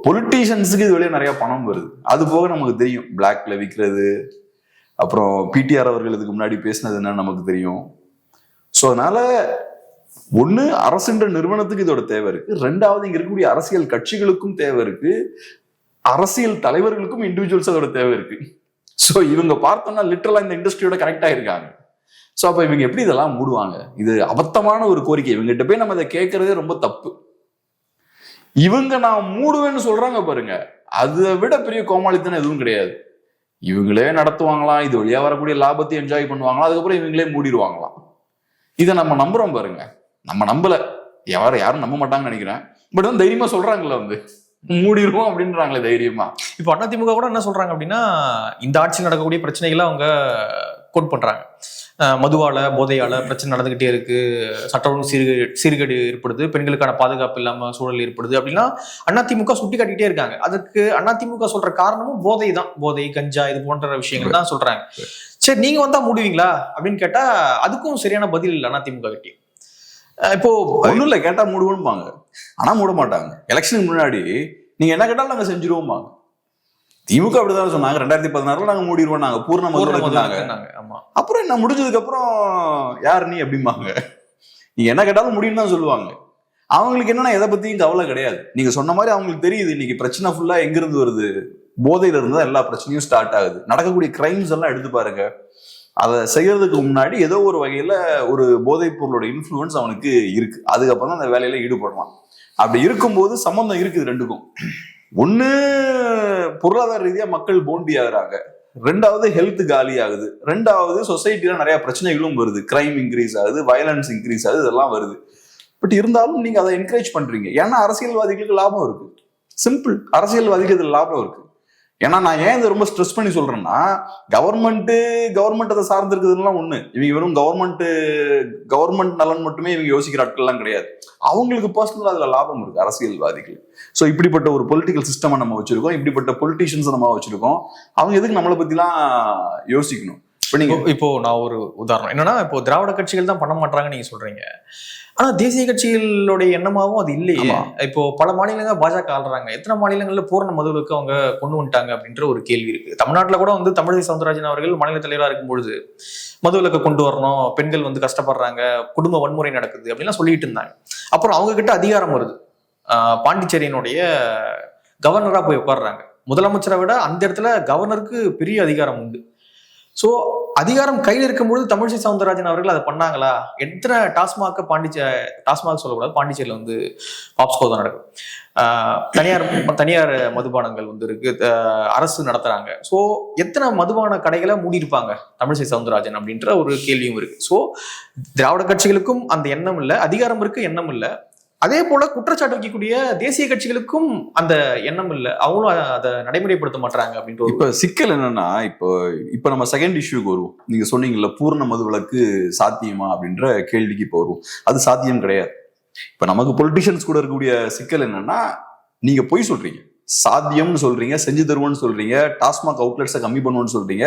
பொலிட்டீஷியன்ஸுக்கு இது வழியா நிறைய பணம் வருது. அது போக நமக்கு தெரியும் பிளாக்ல விற்கிறது, அப்புறம் பிடிஆர் அவர்கள் இதுக்கு முன்னாடி பேசினது என்னன்னு நமக்கு தெரியும். ஸோ அதனால ஒண்ணு அரசுன்ற நிறுவனத்துக்கு இதோட தேவை இருக்கு, ரெண்டாவது இங்க இருக்கக்கூடிய அரசியல் கட்சிகளுக்கும் தேவை இருக்கு, அரசியல் தலைவர்களுக்கும் இண்டிவிஜுவல்ஸ் அதோட தேவை இருக்கு. ஸோ இவங்க பார்த்தோம்னா லிட்டரலா இந்த இண்டஸ்ட்ரியோட கனெக்ட் ஆயிருக்காங்க. ஸோ அப்ப இவங்க எப்படி இதெல்லாம் மூடுவாங்க? இது அபத்தமான ஒரு கோரிக்கை. இவங்ககிட்ட போய் நம்ம அதை கேட்கறதே ரொம்ப தப்பு. இவங்க நான் மூடுவேன்னு சொல்றாங்க பாருங்க, அதை விட பெரிய கோமாளித்தனம் எதுவும் கிடையாது. இவங்களே நடத்துவாங்களாம், இது வழியா வரக்கூடிய லாபத்தை என்ஜாய் பண்ணுவாங்களாம், அதுக்கப்புறம் இவங்களே மூடிடுவாங்களாம். இதை நம்ம நம்புறோம் பாருங்க. நம்ம நம்பல, யாரும் நம்ப மாட்டாங்கன்னு நினைக்கிறேன். பட் வந்து தைரியமா சொல்றாங்கல்ல, வந்து மூடிடுவோம் அப்படின்றாங்களே தைரியமா. இப்போ அதிமுக கூட என்ன சொல்றாங்க அப்படின்னா, இந்த ஆட்சியில் நடக்கக்கூடிய பிரச்சனைகளை அவங்க கோட் பண்றாங்க. மதுவால போதையால பிரச்சனை நடந்துகிட்டே இருக்கு, சட்ட ஒழுங்கு சீர்கேடு ஏற்படுது, பெண்களுக்கான பாதுகாப்பு இல்லாம சூழல் ஏற்படுது அப்படின்னா அதிமுக சுட்டி காட்டிக்கிட்டே இருக்காங்க. அதுக்கு அதிமுக சொல்ற காரணமும் போதை தான். போதை, கஞ்சா, இது போன்ற விஷயங்கள் தான் சொல்றாங்க. சரி, நீங்க வந்தா மூடுவீங்களா அப்படின்னு கேட்டா அதுக்கும் சரியான பதில் இல்லை அதிமுக கிட்டே. இப்போ ஒண்ணும் இல்ல, கேட்டா மூடுவோம்பாங்க, ஆனா மூட மாட்டாங்க. எலெக்ஷனுக்கு முன்னாடி நீங்க என்ன கேட்டாலும் நாங்க செஞ்சிருவோம்பாங்க. திமுக அப்படிதான் சொன்னாங்க. 2016 நாங்க மூடிடுவோம், நாங்க பூர்ண மதுவிலக்கு. அப்புறம் என்ன, முடிஞ்சதுக்கு அப்புறம் யார் நீ அப்படிம்பாங்க. நீங்க என்ன கேட்டாலும் முடியும்னு தான் சொல்லுவாங்க. அவங்களுக்கு என்னன்னா எதை பத்தியும் கவலை கிடையாது. நீங்க சொன்ன மாதிரி அவங்களுக்கு தெரியுது இன்னைக்கு பிரச்சனை ஃபுல்லா எங்க இருந்து வருது, போதையில இருந்து தான் எல்லா பிரச்சனையும் ஸ்டார்ட் ஆகுது. நடக்கக்கூடிய கிரைம்ஸ் எல்லாம் எடுத்து பாருங்க. அதை செய்யறதுக்கு முன்னாடி ஏதோ ஒரு வகையில ஒரு போதைப் பொருளோட இன்ஃப்ளூயன்ஸ் அவனுக்கு இருக்கு. அதுக்கப்புறம் தான் அந்த வேலையில ஈடுபடலாம். அப்படி இருக்கும்போது சம்பந்தம் இருக்குது ரெண்டுக்கும். ஒண்ணு, பொருளாதார ரீதியா மக்கள் போண்டி ஆகுறாங்க. ரெண்டாவது, ஹெல்த் காலி ஆகுது. ரெண்டாவது, சொசைட்டில நிறைய பிரச்சனைகளும் வருது. கிரைம் இன்க்ரீஸ் ஆகுது, வயலன்ஸ் இன்க்ரீஸ் ஆகுது, இதெல்லாம் வருது. பட் இருந்தாலும் நீங்க அதை என்கரேஜ் பண்றீங்க. ஏன்னா அரசியல்வாதிகளுக்கு லாபம் இருக்கு. சிம்பிள், அரசியல்வாதிக்கு இதுல லாபம் இருக்கு. ஏன்னா நான் ஏன் இதை ரொம்ப ஸ்ட்ரெஸ் பண்ணி சொல்றேன்னா, கவர்மெண்ட் அதை சார்ந்து இருக்குதுலாம் ஒண்ணு. இவங்க வெறும் கவர்மெண்ட் நலன் மட்டுமே இவங்க யோசிக்கிற ஆட்கள்லாம் கிடையாது. அவங்களுக்கு பர்சனலா அதுல லாபம் இருக்கு அரசியல்வாதிகள். ஸோ இப்படிப்பட்ட ஒரு பொலிட்டிக்கல் சிஸ்டமை நம்ம வச்சிருக்கோம், இப்படிப்பட்ட பொலிட்டிஷியன்ஸை நம்ம வச்சிருக்கோம். அவங்க எதுக்கு நம்மளை பத்திலாம் யோசிக்கணும்? இப்போ நான் ஒரு உதாரணம் என்னன்னா, இப்போ திராவிட கட்சிகள் தான் பண்ண மாட்டாங்கன்னு நீங்க சொல்றீங்க. ஆனா தேசிய கட்சிகளுடைய எண்ணமாவும் அது இல்லையே. இப்போ பல மாநிலங்கள் பாஜக ஆள்றாங்க. எத்தனை மாநிலங்கள்ல பூரண மதுவிலக்கு அவங்க கொண்டு வந்துட்டாங்க அப்படின்ற ஒரு கேள்வி இருக்கு. தமிழ்நாட்டுல கூட வந்து தமிழிசை சவுந்தரராஜன் அவர்கள் மாநில தலைவராக இருக்கும் பொழுது மதுவிலக்கு கொண்டு வரணும், பெண்கள் வந்து கஷ்டப்படுறாங்க, குடும்ப வன்முறை நடக்குது அப்படின்லாம் சொல்லிட்டு இருந்தாங்க. அப்புறம் அவங்க கிட்ட அதிகாரம் வருது. பாண்டிச்சேரியினுடைய கவர்னரா போய் உட்காடுறாங்க. முதலமைச்சரை விட அந்த இடத்துல கவர்னருக்கு பெரிய அதிகாரம் உண்டு. சோ அதிகாரம் கையில் இருக்கும்பொழுது தமிழிசை சவுந்தரராஜன் அவர்கள் அதை பண்ணாங்களா? எத்தனை டாஸ்மாக் சொல்லக்கூடாது, பாண்டிச்சேரியில வந்து பாப்ஸ்கோ தான் நடக்கும். தனியார் மதுபானங்கள் வந்து இருக்கு, அரசு நடத்துறாங்க. சோ எத்தனை மதுபான கடைகளை மூடி இருப்பாங்க தமிழிசை சவுந்தரராஜன் அப்படின்ற ஒரு கேள்வியும் இருக்கு. சோ திராவிட கட்சிகளுக்கும் அந்த எண்ணம் இல்லை, அதிகாரம் இருக்கு, எண்ணம் இல்லை. அதே போல குற்றச்சாட்டு வைக்கக்கூடிய தேசிய கட்சிகளுக்கும் அந்த எண்ணம் இல்லை, அவங்களும் அதை நடைமுறைப்படுத்த மாட்டாங்க அப்படின்ற. இப்ப சிக்கல் என்னன்னா, இப்ப நம்ம செகண்ட் இஷ்யூக்கு வருவோம். நீங்க சொன்னீங்கல்ல பூர்ண மதுவிலக்கு சாத்தியமா அப்படின்ற கேள்விக்கு இப்ப வருவோம். அது சாத்தியம் கிடையாது. இப்ப நமக்கு பொலிட்டிஷியன்ஸ் கூட இருக்கக்கூடிய சிக்கல் என்னன்னா, நீங்க பொய் சொல்றீங்க, சாத்தியம்னு சொல்றீங்க, செஞ்சு தருவோம்னு சொல்றீங்க, டாஸ்மாக் அவுட்லெட்ஸை கம்மி பண்ணுவோம்னு சொல்றீங்க,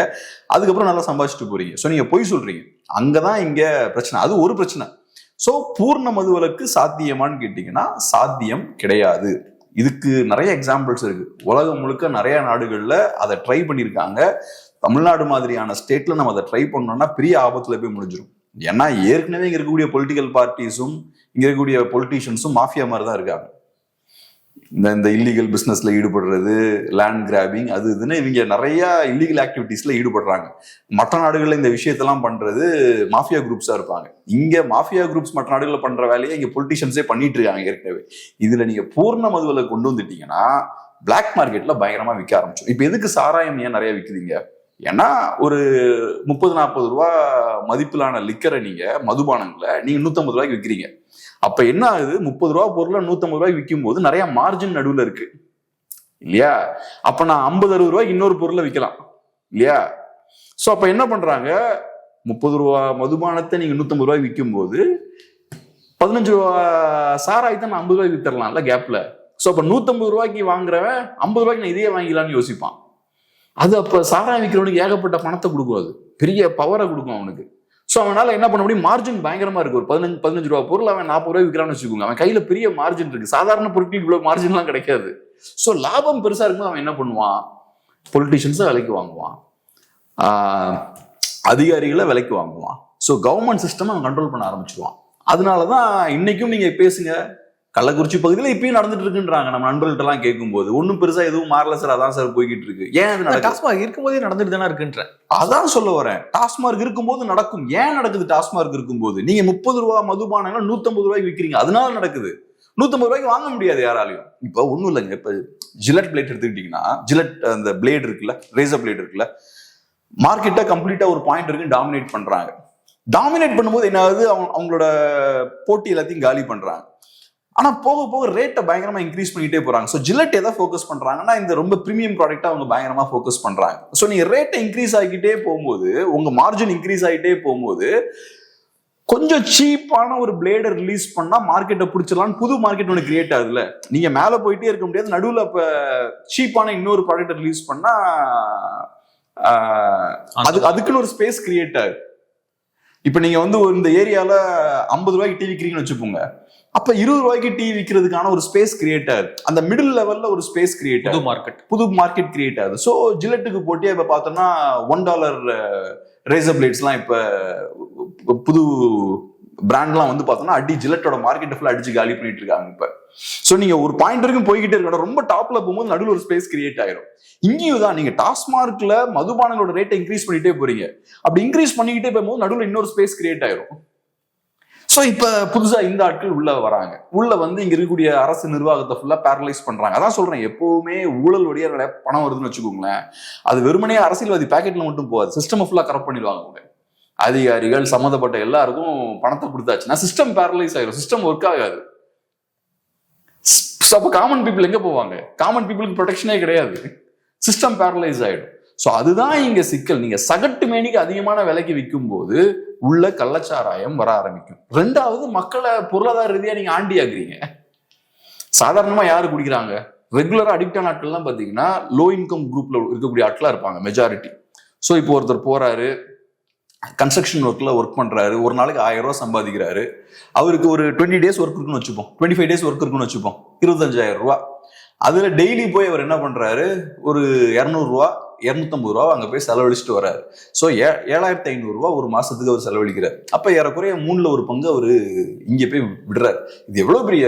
அதுக்கப்புறம் நல்லா சம்பாதிச்சுட்டு போறீங்க. ஸோ நீங்க பொய் சொல்றீங்க, அங்கதான் இங்க பிரச்சனை. அது ஒரு பிரச்சனை. சோ பூர்ண மதுவிலக்கு சாத்தியமான்னு கேட்டீங்கன்னா சாத்தியம் கிடையாது. இதுக்கு நிறைய எக்ஸாம்பிள்ஸ் இருக்கு. உலகம் முழுக்க நிறைய நாடுகள்ல அதை ட்ரை பண்ணியிருக்காங்க. தமிழ்நாடு மாதிரியான ஸ்டேட்ல நம்ம அதை ட்ரை பண்ணோம்னா பெரிய ஆபத்துல போய் முடிஞ்சிடும். ஏன்னா ஏற்கனவே இங்க இருக்கக்கூடிய பொலிட்டிக்கல் பார்ட்டிஸும் இங்க இருக்கக்கூடிய பொலிட்டீஷியன்ஸும் மாஃபியா மாதிரி தான் இருக்காங்க. இந்த இல்லீகல் பிசினஸ்ல ஈடுபடுறது, லேண்ட் கிராபிங், அது இதுன்னு இவங்க நிறைய இல்லீகல் ஆக்டிவிட்டீஸ்ல ஈடுபடுறாங்க. மற்ற நாடுகள்ல இந்த விஷயத்தெல்லாம் பண்றது மாஃபியா குரூப்ஸா இருப்பாங்க. இங்க மாஃபியா குரூப்ஸ் மற்ற நாடுகள்ல பண்ற வேலையை இங்க பொலிட்டிஷியன்ஸே பண்ணிட்டு இருக்காங்க ஏற்கனவே. இதுல நீங்க பூர்ண மதுவில கொண்டு வந்துட்டீங்கன்னா பிளாக் மார்க்கெட்ல பயங்கரமா விற்க ஆரம்பிச்சோம். இப்ப எதுக்கு சாராயம் ஏன் நிறைய விற்குதுங்க? ஏன்னா ஒரு 30-40 ரூபா மதிப்பிலான லிக்கரை நீங்க மதுபானங்களை நீங்க 150 ரூபாய்க்கு விற்கிறீங்க. அப்ப என்ன ஆகுது, 30 ரூபா பொருளை 150 ரூபாய்க்கு விற்கும் போது நிறைய மார்ஜின் நடுவில் இருக்கு இல்லையா? அப்ப நான் 50-60 ரூபாய்க்கு இன்னொரு பொருளை விற்கலாம் இல்லையா? சோ அப்ப என்ன பண்றாங்க, 30 ரூபா மதுபானத்தை நீங்க 150 ரூபாய்க்கு விற்கும் போது 15 ரூபா சாராயத்தை நான் 50 ரூபாய்க்கு வித்தரலாம்ல கேப்ல. சோ அப்ப 150 ரூபாய்க்கு வாங்குறவன் 50 ரூபாய்க்கு நான் இதையே வாங்கிக்கலாம்னு யோசிப்பான். அது அப்ப சாராயம் விற்கிறவனுக்கு ஏகப்பட்ட பணத்தை கொடுக்கும், அது பெரிய பவரை கொடுக்கும் அவனுக்கு. ஸோ அவனால என்ன பண்ண முடியும், மார்ஜின் பயங்கரமா இருக்கு. ஒரு 15 ரூபா பொருள் அவன் 40 ரூபாய் விற்கிறான்னு வச்சுக்கோங்க, அவன் கையில பெரிய மார்ஜின் இருக்கு. சாதாரண பொருட்களுக்கு இவ்வளவு மார்ஜின்லாம் கிடைக்காது. ஸோ லாபம் பெருசா இருக்கும்போது அவன் என்ன பண்ணுவான், பொலிட்டிஷியன்ஸை விலைக்கு வாங்குவான், அதிகாரிகளை விலைக்கு வாங்குவான். ஸோ கவர்மெண்ட் சிஸ்டம் அவன் கண்ட்ரோல் பண்ண ஆரம்பிச்சிருவான். அதனாலதான் இன்னைக்கும் நீங்க பேசுங்க, கள்ளக்குறிச்சி பகுதியில இப்பயும் நடந்துட்டு இருக்குன்றாங்க. நம்ம நண்பர்கள்ட்ட எல்லாம் கேட்கும்போது ஒன்னும் பெருசா எதுவும் மாறல சார், அதான் சார் போய்கிட்டு இருக்கு. ஏன் அது டாஸ்மாக் இருக்கும்போதே நடந்துட்டு தானே இருக்குன்ற, அதான் சொல்ல வரேன். டாஸ்மாக் இருக்கும்போது நடக்கும். ஏன் நடக்குது? டாஸ்மாக் இருக்கும்போது நீங்க 30 ரூபா மதுபானங்கள் 150 ரூபாய்க்கு விற்கிறீங்க, அதனால நடக்குது. 150 ரூபாய்க்கு வாங்க முடியாது யாராலையும். இப்ப ஒண்ணும் இல்லைங்க, இப்ப ஜிலட் பிளேட் எடுத்துக்கிட்டீங்கன்னா, ஜிலட் அந்த பிளேட் இருக்குல்ல, ரேசர் பிளேட் இருக்குல்ல, மார்க்கெட்டை கம்ப்ளீட்டா ஒரு பாயிண்ட் இருக்கு டாமினேட் பண்றாங்க. டாமினேட் பண்ணும்போது என்ன ஆகுது, அவங்களோட போட்டி எல்லாத்தையும் காலி பண்றாங்க. ஆனா போக போக ரேட்டை பயங்கரமா இன்க்ரீஸ் பண்ணிட்டே போறாங்க. ஸோ ஜில்லட் எதை ஃபோக்கஸ் பண்றாங்கன்னா இந்த ரொம்ப ப்ரீமியம் ப்ராடக்ட்டா அவங்க பயங்கரமா ஃபோக்கஸ் பண்றாங்க. ஸோ நீங்க ரேட்டை இன்க்ரீஸ் ஆகிக்கிட்டே போகும்போது, உங்க மார்ஜின் இன்க்ரீஸ் ஆகிட்டே போகும்போது, கொஞ்சம் சீப்பான ஒரு பிளேடை ரிலீஸ் பண்ணா மார்க்கெட்டை பிடிச்சிடலாம்னு புது மார்க்கெட் ஒன்று கிரியேட் ஆகுதுல்ல. நீங்க மேல போயிட்டே இருக்க முடியாது, நடுவில் இப்ப சீப்பான இன்னொரு ப்ராடக்ட்டை ரிலீஸ் பண்ணா அதுக்குன்னு ஒரு ஸ்பேஸ் கிரியேட் ஆகுது. இப்ப நீங்க வந்து இந்த ஏரியால 50 ரூபாய்க்கு டிவி விற்கிறீங்கன்னு வச்சுக்கோங்க, அப்ப 20 ரூபாய்க்கு டிவி விற்கிறதுக்கான ஒரு ஸ்பேஸ் கிரியேட் ஆகுது. அந்த மிடில் லெவல்ல ஒரு ஸ்பேஸ் கிரியேட் ஆகுது, புது மார்க்கெட் கிரியேட் ஆகுது. ஸோ ஜில்லட்டுக்கு போட்டியா இப்ப பார்த்தோம்னா $1 ரேசர் பிளேட்ஸ்லாம் இப்ப புது பிராண்ட்லாம் வந்து பார்த்தோம்னா ஜில்லட்டோட மார்க்கெட்டை ஃபுல்லா அடிச்சு காலி பண்ணிட்டு இருக்காங்க இப்ப. ஸோ நீங்க ஒரு பாயிண்ட் வரைக்கும் போய்கிட்டே இருக்கணும், ரொம்ப டாப்ல போகும்போது நடுவில் ஒரு ஸ்பேஸ் கிரியேட் ஆயிரும். இங்கேயும் தான் நீங்க டாஸ்மார்க்ல மதுபானங்களோட ரேட்டை இன்க்ரீஸ் பண்ணிட்டே போறீங்க, அப்படி இன்க்ரீஸ் பண்ணிக்கிட்டே போகும்போது நடுவில் இன்னொரு ஸ்பேஸ் கிரியேட் ஆயிரும். ஸோ இப்ப புதுசா இந்த ஆட்கள் உள்ள வராங்க, உள்ள வந்து இங்க இருக்கக்கூடிய அரசு நிர்வாகத்தை ஃபுல்லா பேரலைஸ் பண்றாங்க. அதான் சொல்றேன், எப்பவுமே ஊழல் வழியா நிறைய பணம் வருதுன்னு வச்சுக்கோங்களேன், அது வெறுமனே அரசியல்வாதி பேக்கெட்ல மட்டும் போகாது, சிஸ்டம் ஃபுல்லா கரெக்ட் பண்ணிடுவாங்க அவங்க. அதிகாரிகள் சம்மந்தப்பட்ட எல்லாருக்கும் பணத்தை கொடுத்தாச்சுன்னா சிஸ்டம் பேரலைஸ் ஆயிரும், சிஸ்டம் ஒர்க் ஆகாது. அப்ப காமன் பீப்புள் எங்க போவாங்க? காமன் பீப்புளுக்கு ப்ரொடெக்ஷனே கிடையாது, சிஸ்டம் பேரலைஸ் ஆயிடும். ஸோ அதுதான் இங்க சிக்கல். நீங்க சகட்டு மேனிக்கு அதிகமான விலைக்கு விற்கும் போது உள்ள கள்ளச்சாராயம் வர ஆரம்பிக்கும். ரெண்டாவது, மக்களை பொருளாதார ரீதியா நீங்க ஆண்டி ஆகுறீங்க. சாதாரணமா யாரு குடிக்கிறாங்க? ரெகுலரா அடிக்டான ஆட்கள்லாம் பாத்தீங்கன்னா லோ இன்கம் குரூப்ல இருக்கக்கூடிய ஆட்களா இருப்பாங்க மெஜாரிட்டி. ஸோ இப்போ ஒருத்தர் போறாரு, கன்ஸ்ட்ரக்ஷன் ஒர்க்ல ஒர்க் பண்றாரு, ஒரு நாளைக்கு 1000 ரூபாய் சம்பாதிக்கிறாரு, அவருக்கு ஒரு 20 டேஸ் ஒர்க் இருக்குன்னு வச்சுப்போம், 25 டேஸ் ஒர்க் இருக்குன்னு வச்சுப்போம், 25,000 ரூபாய். அதுல டெய்லி போய் அவர் என்ன பண்றாரு, ஒரு 200 ரூபா 250 ரூபா அங்க போய் செலவழிச்சுட்டு வர்றாரு. ஸோ 7,500 ரூபாய் ஒரு மாசத்துக்கு அவர் செலவழிக்கிறார். அப்ப ஏறக்குறைய 3ல் 1 பங்கு அவரு இங்க போய் விடுறாரு. இது எவ்வளவு பெரிய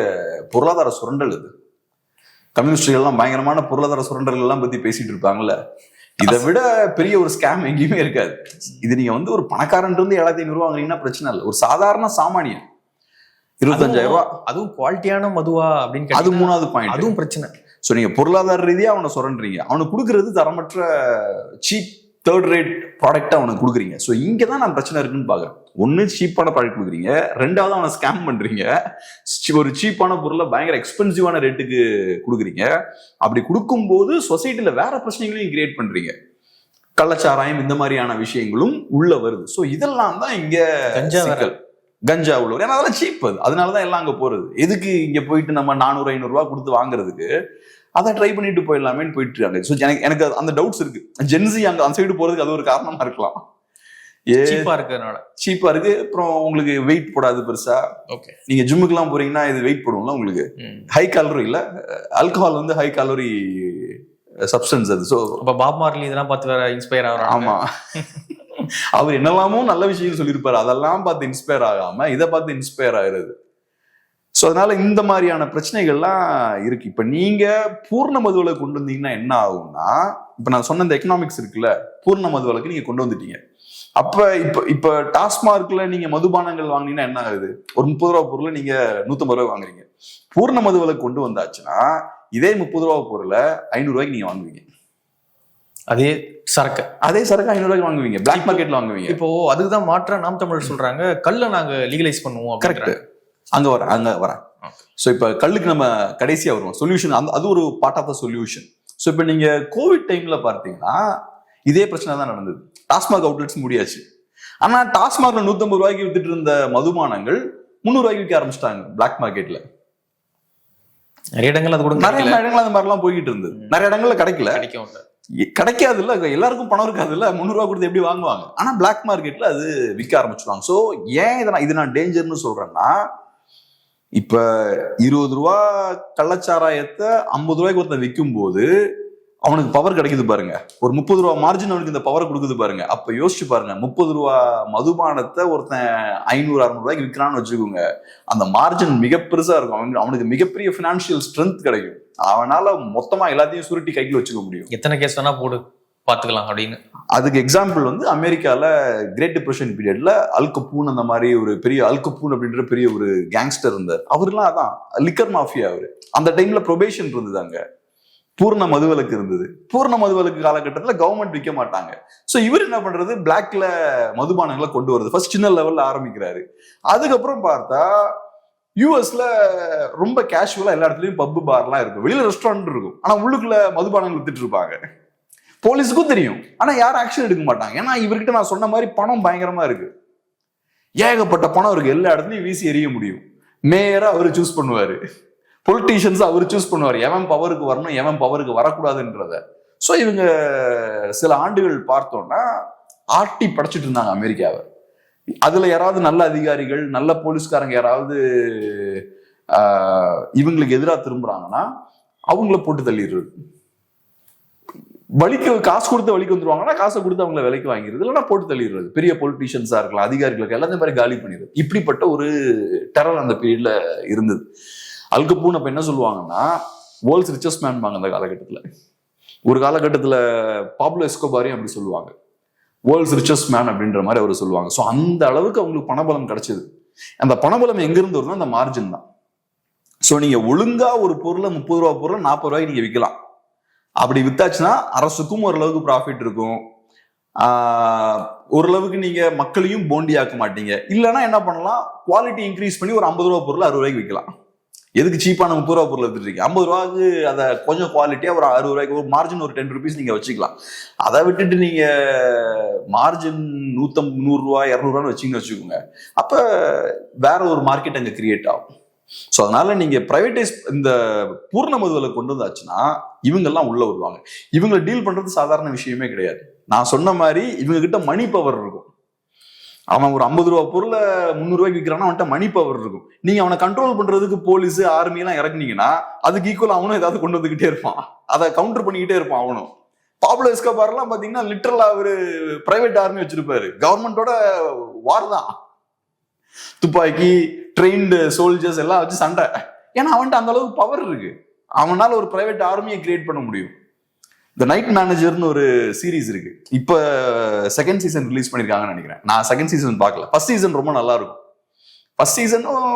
பொருளாதார சுரண்டல்! இது கம்யூனிஸ்டுகள்லாம் பயங்கரமான பொருளாதார சுரண்டல் எல்லாம் பத்தி பேசிட்டு இருப்பாங்கல்ல, இதை விட பெரிய ஒரு ஸ்கேம் எங்கேயுமே இருக்காது. இது நீங்க வந்து ஒரு பணக்காரன் இருந்து 7,500 ரூபா வாங்குறீங்கன்னா பிரச்சனை இல்லை, ஒரு சாதாரண சாமானியன் 25,000 ரூபாய், அதுவும் குவாலிட்டியான மதுவா அப்படின்னு அது 3வது பாயிண்ட், அதுவும் பிரச்சனை. ஸோ நீங்க பொருளாதார ரீதியா அவனை சுரண்டுறீங்க, அவனுக்கு கொடுக்கறது தரமற்ற சீப் தேர்ட் ரேட் ப்ராடக்டா அவனுக்கு கொடுக்குறீங்க. ஸோ இங்கதான் நான் பிரச்சனை இருக்குன்னு பாக்குறேன். ஒன்னு சீப்பான ப்ராடக்ட் கொடுக்குறீங்க, ரெண்டாவது அவனை ஸ்கேம் பண்றீங்க, ஒரு சீப்பான பொருளை பயங்கர எக்ஸ்பென்சிவான ரேட்டுக்கு கொடுக்குறீங்க. அப்படி கொடுக்கும்போது சொசைட்டில வேற பிரச்சனைகளையும் கிரியேட் பண்றீங்க, கள்ளச்சாராயம் இந்த மாதிரியான விஷயங்களும் உள்ள வருது. ஸோ இதெல்லாம் தான் இங்க கஞ்சா உள்ள, ஏன்னா அதெல்லாம் சீப், அதனாலதான் எல்லாம் அங்க போறது. எதுக்கு இங்க போயிட்டு நம்ம 400-500 ரூபாய் கொடுத்து வாங்குறதுக்கு, அதை ட்ரை பண்ணிட்டு போயிடலாமேன்னு போயிட்டு இருக்காங்க. ஸோ எனக்கு அந்த டவுட்ஸ் இருக்கு, ஜென்சி அங்க அந்த சைடு போறதுக்கு அது ஒரு காரணமா இருக்கலாம். சீப்பா இருக்கு, அப்புறம் உங்களுக்கு வெயிட் போடாது பெருசா. நீங்க ஜிம்முக்கு எல்லாம் போறீங்கன்னா இது வெயிட் போடும்ல உங்களுக்கு, ஹை கலோரி இல்ல, ஆல்கஹால் வந்து ஹை கலோரி சப்ஸ்டன்ஸ் அது. ஸோ பாப் மார்லி இதெல்லாம் பார்த்து வேற இன்ஸ்பயர் ஆகிறாங்க. ஆமா, அவர் என்னெல்லாமோ நல்ல விஷயம் சொல்லியிருப்பாரு, அதெல்லாம் பார்த்து இன்ஸ்பயர் ஆகாம இதை பார்த்து இன்ஸ்பயர் ஆகிறது. ஸோ அதனால இந்த மாதிரியான பிரச்சனைகள்லாம் இருக்கு. இப்ப நீங்க பூர்ண மதுவிலை கொண்டு வந்தீங்கன்னா என்ன ஆகும்னா, இப்ப நான் சொன்ன இந்த எக்கனாமிக்ஸ் இருக்குல்ல, பூர்ண மதுவிலக்கு நீங்க கொண்டு வந்துட்டீங்க. அப்ப இப்ப டாஸ்மார்க்ல நீங்க மதுபானங்கள் வாங்கினீங்கன்னா என்ன ஆகுது, ஒரு 30 ரூபா பொருளை நீங்க 150 ரூபாய் வாங்குறீங்க. பூர்ண மதுவிலக்கு கொண்டு வந்தாச்சுன்னா இதே 30 ரூபா பொருளை 500 ரூபாய்க்கு நீங்க வாங்குவீங்க. அதே சரக்கு 500 ரூபாய்க்கு வாங்குவீங்க, பிளாக் மார்க்கெட்ல வாங்குவீங்க. இப்போ அதுக்குதான் மாற்ற நாம் தமிழர் சொல்றாங்க, கல்ல நாங்க லீகலைஸ் பண்ணுவோம். கரெக்ட், அங்க வரேன். ஸோ இப்ப கல்லுக்கு நம்ம கடைசியா வருவோம் சொல்யூஷன், அது ஒரு part of the solution. So இப்ப நீங்க கோவிட் டைம்ல பார்த்தீங்கன்னா இதே பிரச்சனை தான் நடந்தது. டாஸ்மாக் அவுட்லெட்ஸ் முடியாச்சு, ஆனா டாஸ்மாக்ல 150 ரூபாய்க்கு வித்துட்டு இருந்த மதுபானங்கள் 300 ரூபாய்க்கு விற்க ஆரம்பிச்சிட்டாங்க பிளாக் மார்க்கெட்ல. நிறைய இடங்கள் அது கூட நிறைய இடங்கள் அந்த மாதிரிலாம் போய்கிட்டு இருந்தது. நிறைய இடங்கள்ல கிடைக்காது இல்ல, எல்லாருக்கும் பணம் இருக்காது இல்ல, 300 ரூபாய் கொடுத்து எப்படி வாங்குவாங்க? ஆனா பிளாக் மார்க்கெட்ல அது விற்க ஆரம்பிச்சுடுவாங்க. சோ ஏன் இது நான் டேஞ்சர்னு சொல்றேன்னா, இப்ப 20 ரூபா கள்ளச்சாராயத்தை 50 ரூபாய்க்கு ஒருத்தன் விற்கும் போது அவனுக்கு பவர் கிடைக்குது பாருங்க, ஒரு 30 ரூபா மார்ஜின் அவனுக்கு இந்த பவர் கொடுக்குது பாருங்க. அப்ப யோசிச்சு பாருங்க, 30 ரூபா மதுபானத்தை ஒருத்தன் 500-600 ரூபாய்க்கு விற்கிறான்னு வச்சுக்கோங்க, அந்த மார்ஜின் மிக பெருசா இருக்கும், அவனுக்கு மிகப்பெரிய பினான்சியல் ஸ்ட்ரென்த் கிடைக்கும், அவனால மொத்தமா எல்லாத்தையும் சுருட்டி கைக்கு வச்சுக்க முடியும். எத்தனை கேஸ் வேணா போடு பாத்துக்கலாம் அப்படின்னு. அதுக்கு எக்ஸாம்பிள் வந்து அமெரிக்கால கிரேட் டிப்ரெஷன் பீரியட்ல அல் கப்பூன், அந்த மாதிரி ஒரு பெரிய அல் கப்பூன் அப்படின்ற பெரிய ஒரு கேங்ஸ்டர் இருந்தார். அவருலாம் அதான் லிக்கர் மாஃபியா. அவரு அந்த டைம்ல ப்ரொபேஷன் இருந்தது அங்க. பூர்ண மதுவிலக்கு இருந்தது. பூர்ண மதுவிலக்கு காலகட்டத்தில் கவர்மெண்ட் விற்க மாட்டாங்க. ஸோ இவர் என்ன பண்றது, பிளாக்ல மதுபானங்களை கொண்டு வருது. ஃபர்ஸ்ட் சின்ன லெவல்ல ஆரம்பிக்கிறாரு. அதுக்கப்புறம் பார்த்தா யூஎஸ்ல ரொம்ப கேஷுவலா எல்லா இடத்துலயும் பப்பு பார்லாம் இருக்கும், வெளியில ரெஸ்டாரண்ட் இருக்கும், ஆனா உள்ளுக்குள்ள மதுபானங்கள் வித்துட்டு இருப்பாங்க. போலீஸுக்கும் தெரியும், ஆனா யாரும் ஆக்ஷன் எடுக்க மாட்டாங்க. ஏன்னா இவர்கிட்ட நான் சொன்ன மாதிரி பணம் பயங்கரமா இருக்கு, ஏகப்பட்ட பணம் இருக்கு, எல்லா இடத்துலயும் வீசி எறிய முடியும். மேயரா அவரு சூஸ் பண்ணுவாரு, பொலிட்டீஷியன்ஸ் அவர் சூஸ் பண்ணுவார், எவன் பவருக்கு வரணும் எவன் பவருக்கு வரக்கூடாதுன்றத. ஸோ இவங்க சில ஆண்டுகள் பார்த்தோம்னா ஆட்டி படைச்சிட்டு இருந்தாங்க அமெரிக்காவை. அதுல யாராவது நல்ல அதிகாரிகள் நல்ல போலீஸ்காரங்க யாராவது இவங்களுக்கு எதிராக திரும்புறாங்கன்னா அவங்கள போட்டு தள்ளிடுறது. வலிக்கு காசு கொடுத்து வலிக்கு வந்துருவாங்கன்னா காசை கொடுத்து அவங்கள விலைக்கு வாங்கிடுறது, இல்லைன்னா போட்டு தள்ளிடுறது. பெரிய பொலிட்டீஷியன்ஸா இருக்கலாம், அதிகாரிகளுக்கு எல்லாத்தையும் மாதிரி காலி பண்ணிடுறது. இப்படிப்பட்ட ஒரு டெரர் அந்த பீரியட்ல இருந்தது. அல் கப்பூன் அப்ப என்ன சொல்லுவாங்கன்னா வேர்ல்ட்ஸ் ரிச்சஸ்ட் மேன் பாங்க அந்த காலகட்டத்தில். ஒரு காலகட்டத்தில் பாப்லோ எஸ்கோபாரையும் அப்படி சொல்லுவாங்க, வேர்ல்ட்ஸ் ரிச்சஸ்ட் மேன் அப்படின்ற மாதிரி அவர் சொல்லுவாங்க. ஸோ அந்த அளவுக்கு அவங்களுக்கு பணபலம் கிடைச்சது. அந்த பணபலம் எங்கிருந்து வரும்னா அந்த மார்ஜின் தான். ஸோ நீங்க ஒழுங்கா ஒரு பொருளை 30 ரூபா பொருளை 40 ரூபாய்க்கு நீங்க விற்கலாம். அப்படி வித்தாச்சுன்னா அரசுக்கும் ஓரளவுக்கு ப்ராஃபிட் இருக்கும், ஓரளவுக்கு நீங்க மக்களையும் போண்டி ஆக்க மாட்டீங்க. இல்லைன்னா என்ன பண்ணலாம், குவாலிட்டி இன்க்ரீஸ் பண்ணி ஒரு 50 ரூபா பொருள் 60 ரூபாய்க்கு விற்கலாம். எதுக்கு சீப்பான 30 ரூபா பொருள் எடுத்துட்டு இருக்கீங்க, 50 ரூபாய்க்கு அதை கொஞ்சம் குவாலிட்டியா ஒரு 60 ரூபாய்க்கு ஒரு மார்ஜின் ஒரு 10 rupees நீங்க வச்சுக்கலாம். அதை விட்டுட்டு நீங்க மார்ஜின் 100 ரூபா 200 ரூபான்னு வச்சுங்கன்னு வச்சுக்கோங்க, அப்ப வேற ஒரு மார்க்கெட் அங்க கிரியேட் ஆகும். ஸோ அதனால நீங்க பிரைவேடைஸ் இந்த பூர்ண மதுவில கொண்டு வந்தாச்சுன்னா இவங்கெல்லாம் உள்ள வருவாங்க. இவங்களை டீல் பண்றது சாதாரண விஷயமே கிடையாது. நான் சொன்ன மாதிரி இவங்க கிட்ட மணி பவர் இருக்கும். அவன் ஒரு 50 ரூபா பொருளை 300 ரூபாய்க்கு விற்கிறான்னா அவன்கிட்ட மணி பவர் இருக்கும். நீங்க அவனை கண்ட்ரோல் பண்றதுக்கு போலீஸ் ஆர்மி எல்லாம் இறக்குனீங்கன்னா அதுக்கு ஈக்குவல் அவனும் ஏதாவது கொண்டு வந்துகிட்டே இருப்பான், அதை கவுண்டர் பண்ணிக்கிட்டே இருப்பான் அவனும். பாப்லோ எஸ்கோபார் எல்லாம் பாத்தீங்கன்னா லிட்டரலா அவரு பிரைவேட் ஆர்மி வச்சிருப்பாரு, கவர்மெண்டோட வார் தான், துப்பாக்கி ட்ரெயின்டு சோல்ஜர்ஸ் எல்லாம் வச்சு சண்டை. ஏன்னா அவன்கிட்ட அந்த அளவுக்கு பவர் இருக்கு, அவனால ஒரு பிரைவேட் ஆர்மியை கிரியேட் பண்ண முடியும். த நைட் மேனேஜர்னு ஒரு சீரீஸ் இருக்கு, இப்ப செகண்ட் சீசன் ரிலீஸ் பண்ணிருக்காங்கன்னு நினைக்கிறேன். நான் செகண்ட் சீசன் பார்க்கல, ஃபர்ஸ்ட் சீசன் ரொம்ப நல்லா இருக்கும். ஃபர்ஸ்ட் சீசனும்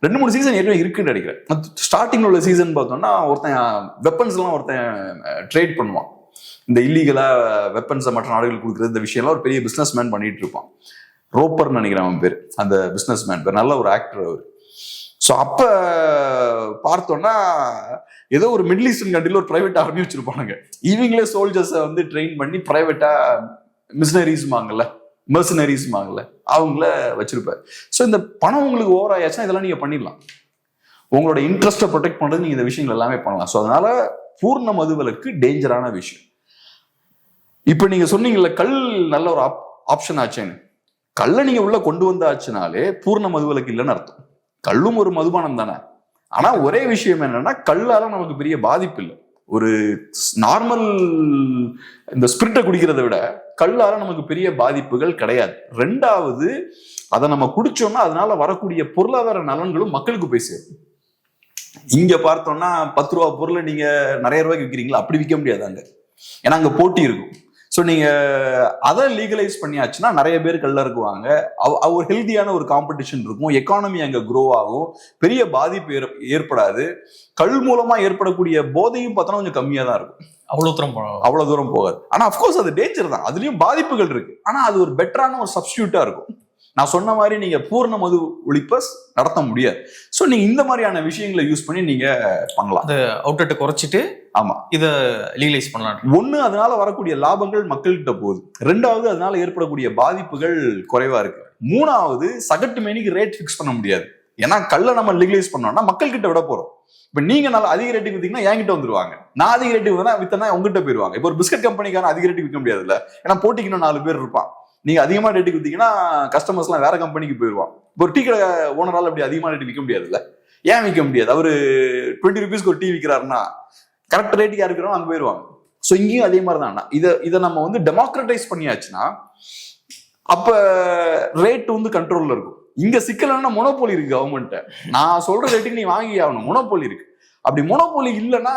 2-3 சீசன் ஏற்கனவே இருக்குன்னு நினைக்கிறேன். ஸ்டார்டிங்ல உள்ள சீசன் பார்த்தோம்னா ஒருத்தன் வெப்பன்ஸ் எல்லாம் ஒருத்தன் ட்ரேட் பண்ணுவான், இந்த இல்லீகலா வெப்பன்ஸை மற்ற நாடுகளுக்கு கொடுக்குறது, இந்த விஷயம்லாம் ஒரு பெரிய பிசினஸ் மேன் பண்ணிட்டு இருப்பான். ரோப்பர்னு நினைக்கிறேன் அவன் பேர், அந்த பிசினஸ் மேன் பேர், நல்ல ஒரு ஆக்டர் அவர். ஸோ அப்ப பார்த்தோம்னா ஏதோ ஒரு மிடில் ஈஸ்டர்ன் கண்ட்ரில ஒரு பிரைவேட் ஆர்மி வச்சிருப்பானுங்க, இவங்களே சோல்ஜர்ஸை வந்து ட்ரெயின் பண்ணி பிரைவேட்டா மிஷனரிஸ்மாங்கல்ல மெர்சனரிஸ்மாங்கல்ல அவங்கள வச்சிருப்பாரு. ஸோ இந்த பணம் உங்களுக்கு ஓவர் ஆயாச்சுன்னா இதெல்லாம் நீங்க பண்ணிடலாம், உங்களோட இன்ட்ரெஸ்ட்டை ப்ரொடெக்ட் பண்றது நீங்க இந்த விஷயங்கள் எல்லாமே பண்ணலாம். ஸோ அதனால பூர்ண மதுவிலக்கு டேஞ்சரான விஷயம். இப்ப நீங்க சொன்னீங்கல்ல கல் நல்ல ஒரு ஆப்ஷன் ஆச்சேன்னு, கல்லை நீங்க உள்ள கொண்டு வந்தாச்சுனாலே பூர்ண மதுவிலக்கு இல்லைன்னு அர்த்தம். கல்லும் ஒரு மதுபானம் தானே. ஆனா ஒரே விஷயம் என்னன்னா கல்லால நமக்கு பெரிய பாதிப்பு இல்லை. ஒரு நார்மல் இந்த ஸ்பிரிட்டை குடிக்கிறத விட கல்லால நமக்கு பெரிய பாதிப்புகள் கிடையாது. ரெண்டாவது, அதை நம்ம குடிச்சோம்னா அதனால வரக்கூடிய பொருளாதார நலன்களும் மக்களுக்கு போய் சேரும். இங்க பார்த்தோம்னா 10 ரூபா பொருளை நீங்க நிறைய ரூபாய்க்கு விற்கிறீங்களா, அப்படி விற்க முடியாது அங்க, ஏன்னா அங்க போட்டி இருக்கும். ஸோ நீங்க அதை லீகலைஸ் பண்ணியாச்சுன்னா நிறைய பேர் கல்ல இருக்குவாங்க, ஒரு ஹெல்தியான ஒரு காம்படிஷன் இருக்கும், எக்கானமி அங்க க்ரோ ஆகும், பெரிய பாதிப்பு ஏற்படாது. கல் மூலமா ஏற்படக்கூடிய போதையும் பார்த்தோன்னா கொஞ்சம் கம்மியா தான் இருக்கும், அவ்வளவு தூரம் போகாது. ஆனா அப்கோர்ஸ் அது டேஞ்சர் தான், அதுலயும் பாதிப்புகள் இருக்கு. ஆனா அது ஒரு பெட்டரான ஒரு சப்ஸ்டியூட்டா இருக்கும். நான் சொன்ன மாதிரி நீங்க பூர்ண மது ஒழிப்பை நடத்த முடியாது. ஸோ நீங்க இந்த மாதிரியான விஷயங்களை யூஸ் பண்ணி நீங்க பண்ணலாம், அந்த அவுட்லெட்டை குறைச்சிட்டு ஆமா இதை லீகலைஸ் பண்ணலாம். ஒண்ணு, அதனால வரக்கூடிய லாபங்கள் மக்கள்கிட்ட போகுது. ரெண்டாவது, அதனால ஏற்படக்கூடிய பாதிப்புகள் குறைவா இருக்கு. மூணாவது, சகட்டு மேனிக்கு ரேட் ஃபிக்ஸ் பண்ண முடியாது. ஏன்னா கல்லை நம்ம லீகலைஸ் பண்ணோம்னா மக்கள் கிட்ட விட போறோம். இப்ப நீங்க நல்லா அதிக ரேட்டுக்கு வித்தீங்கன்னா என்கிட்ட வந்துருவாங்க, நான் அதிக ரேட்டுக்கு வித்தனா உங்ககிட்ட போயிருவாங்க. இப்போ ஒரு பிஸ்கட் கம்பெனிக்கான அதிக ரேட்டுக்கு விற்க முடியாது இல்ல, ஏன்னா போட்டிக்கு 4 பேர் இருப்பான். நீங்க அதிகமா ரேட்டுக்கு வித்தீங்கன்னா கஸ்டமர்ஸ் எல்லாம் வேற கம்பெனிக்கு போயிருவான். ஒரு டீ கடை ஓனரால் அப்படி அதிகமா ரேட்டு விற்க முடியாது இல்ல. ஏன் விற்க முடியாது, அவரு 20 ரூபீஸ்க்கு ஒரு டீ விற்கிறாருன்னா கரெக்ட் ரேட்டுக்கு யாரு இருக்கிறோம் அங்க போயிருவாங்க. ஸோ இங்கேயும் அதே மாதிரி தான். இதை நம்ம வந்து டெமோக்ரட்டைஸ் பண்ணியாச்சுன்னா அப்ப ரேட் வந்து கண்ட்ரோல்ல இருக்கும். இங்க சிக்கலன்னா மொனோபோலி இருக்கு கவர்மெண்ட், நான் சொல்ற ரேட்டுக்கு நீ வாங்கி ஆகணும், மொனோபோலி இருக்கு. அப்படி மொனோபோலி இல்லைன்னா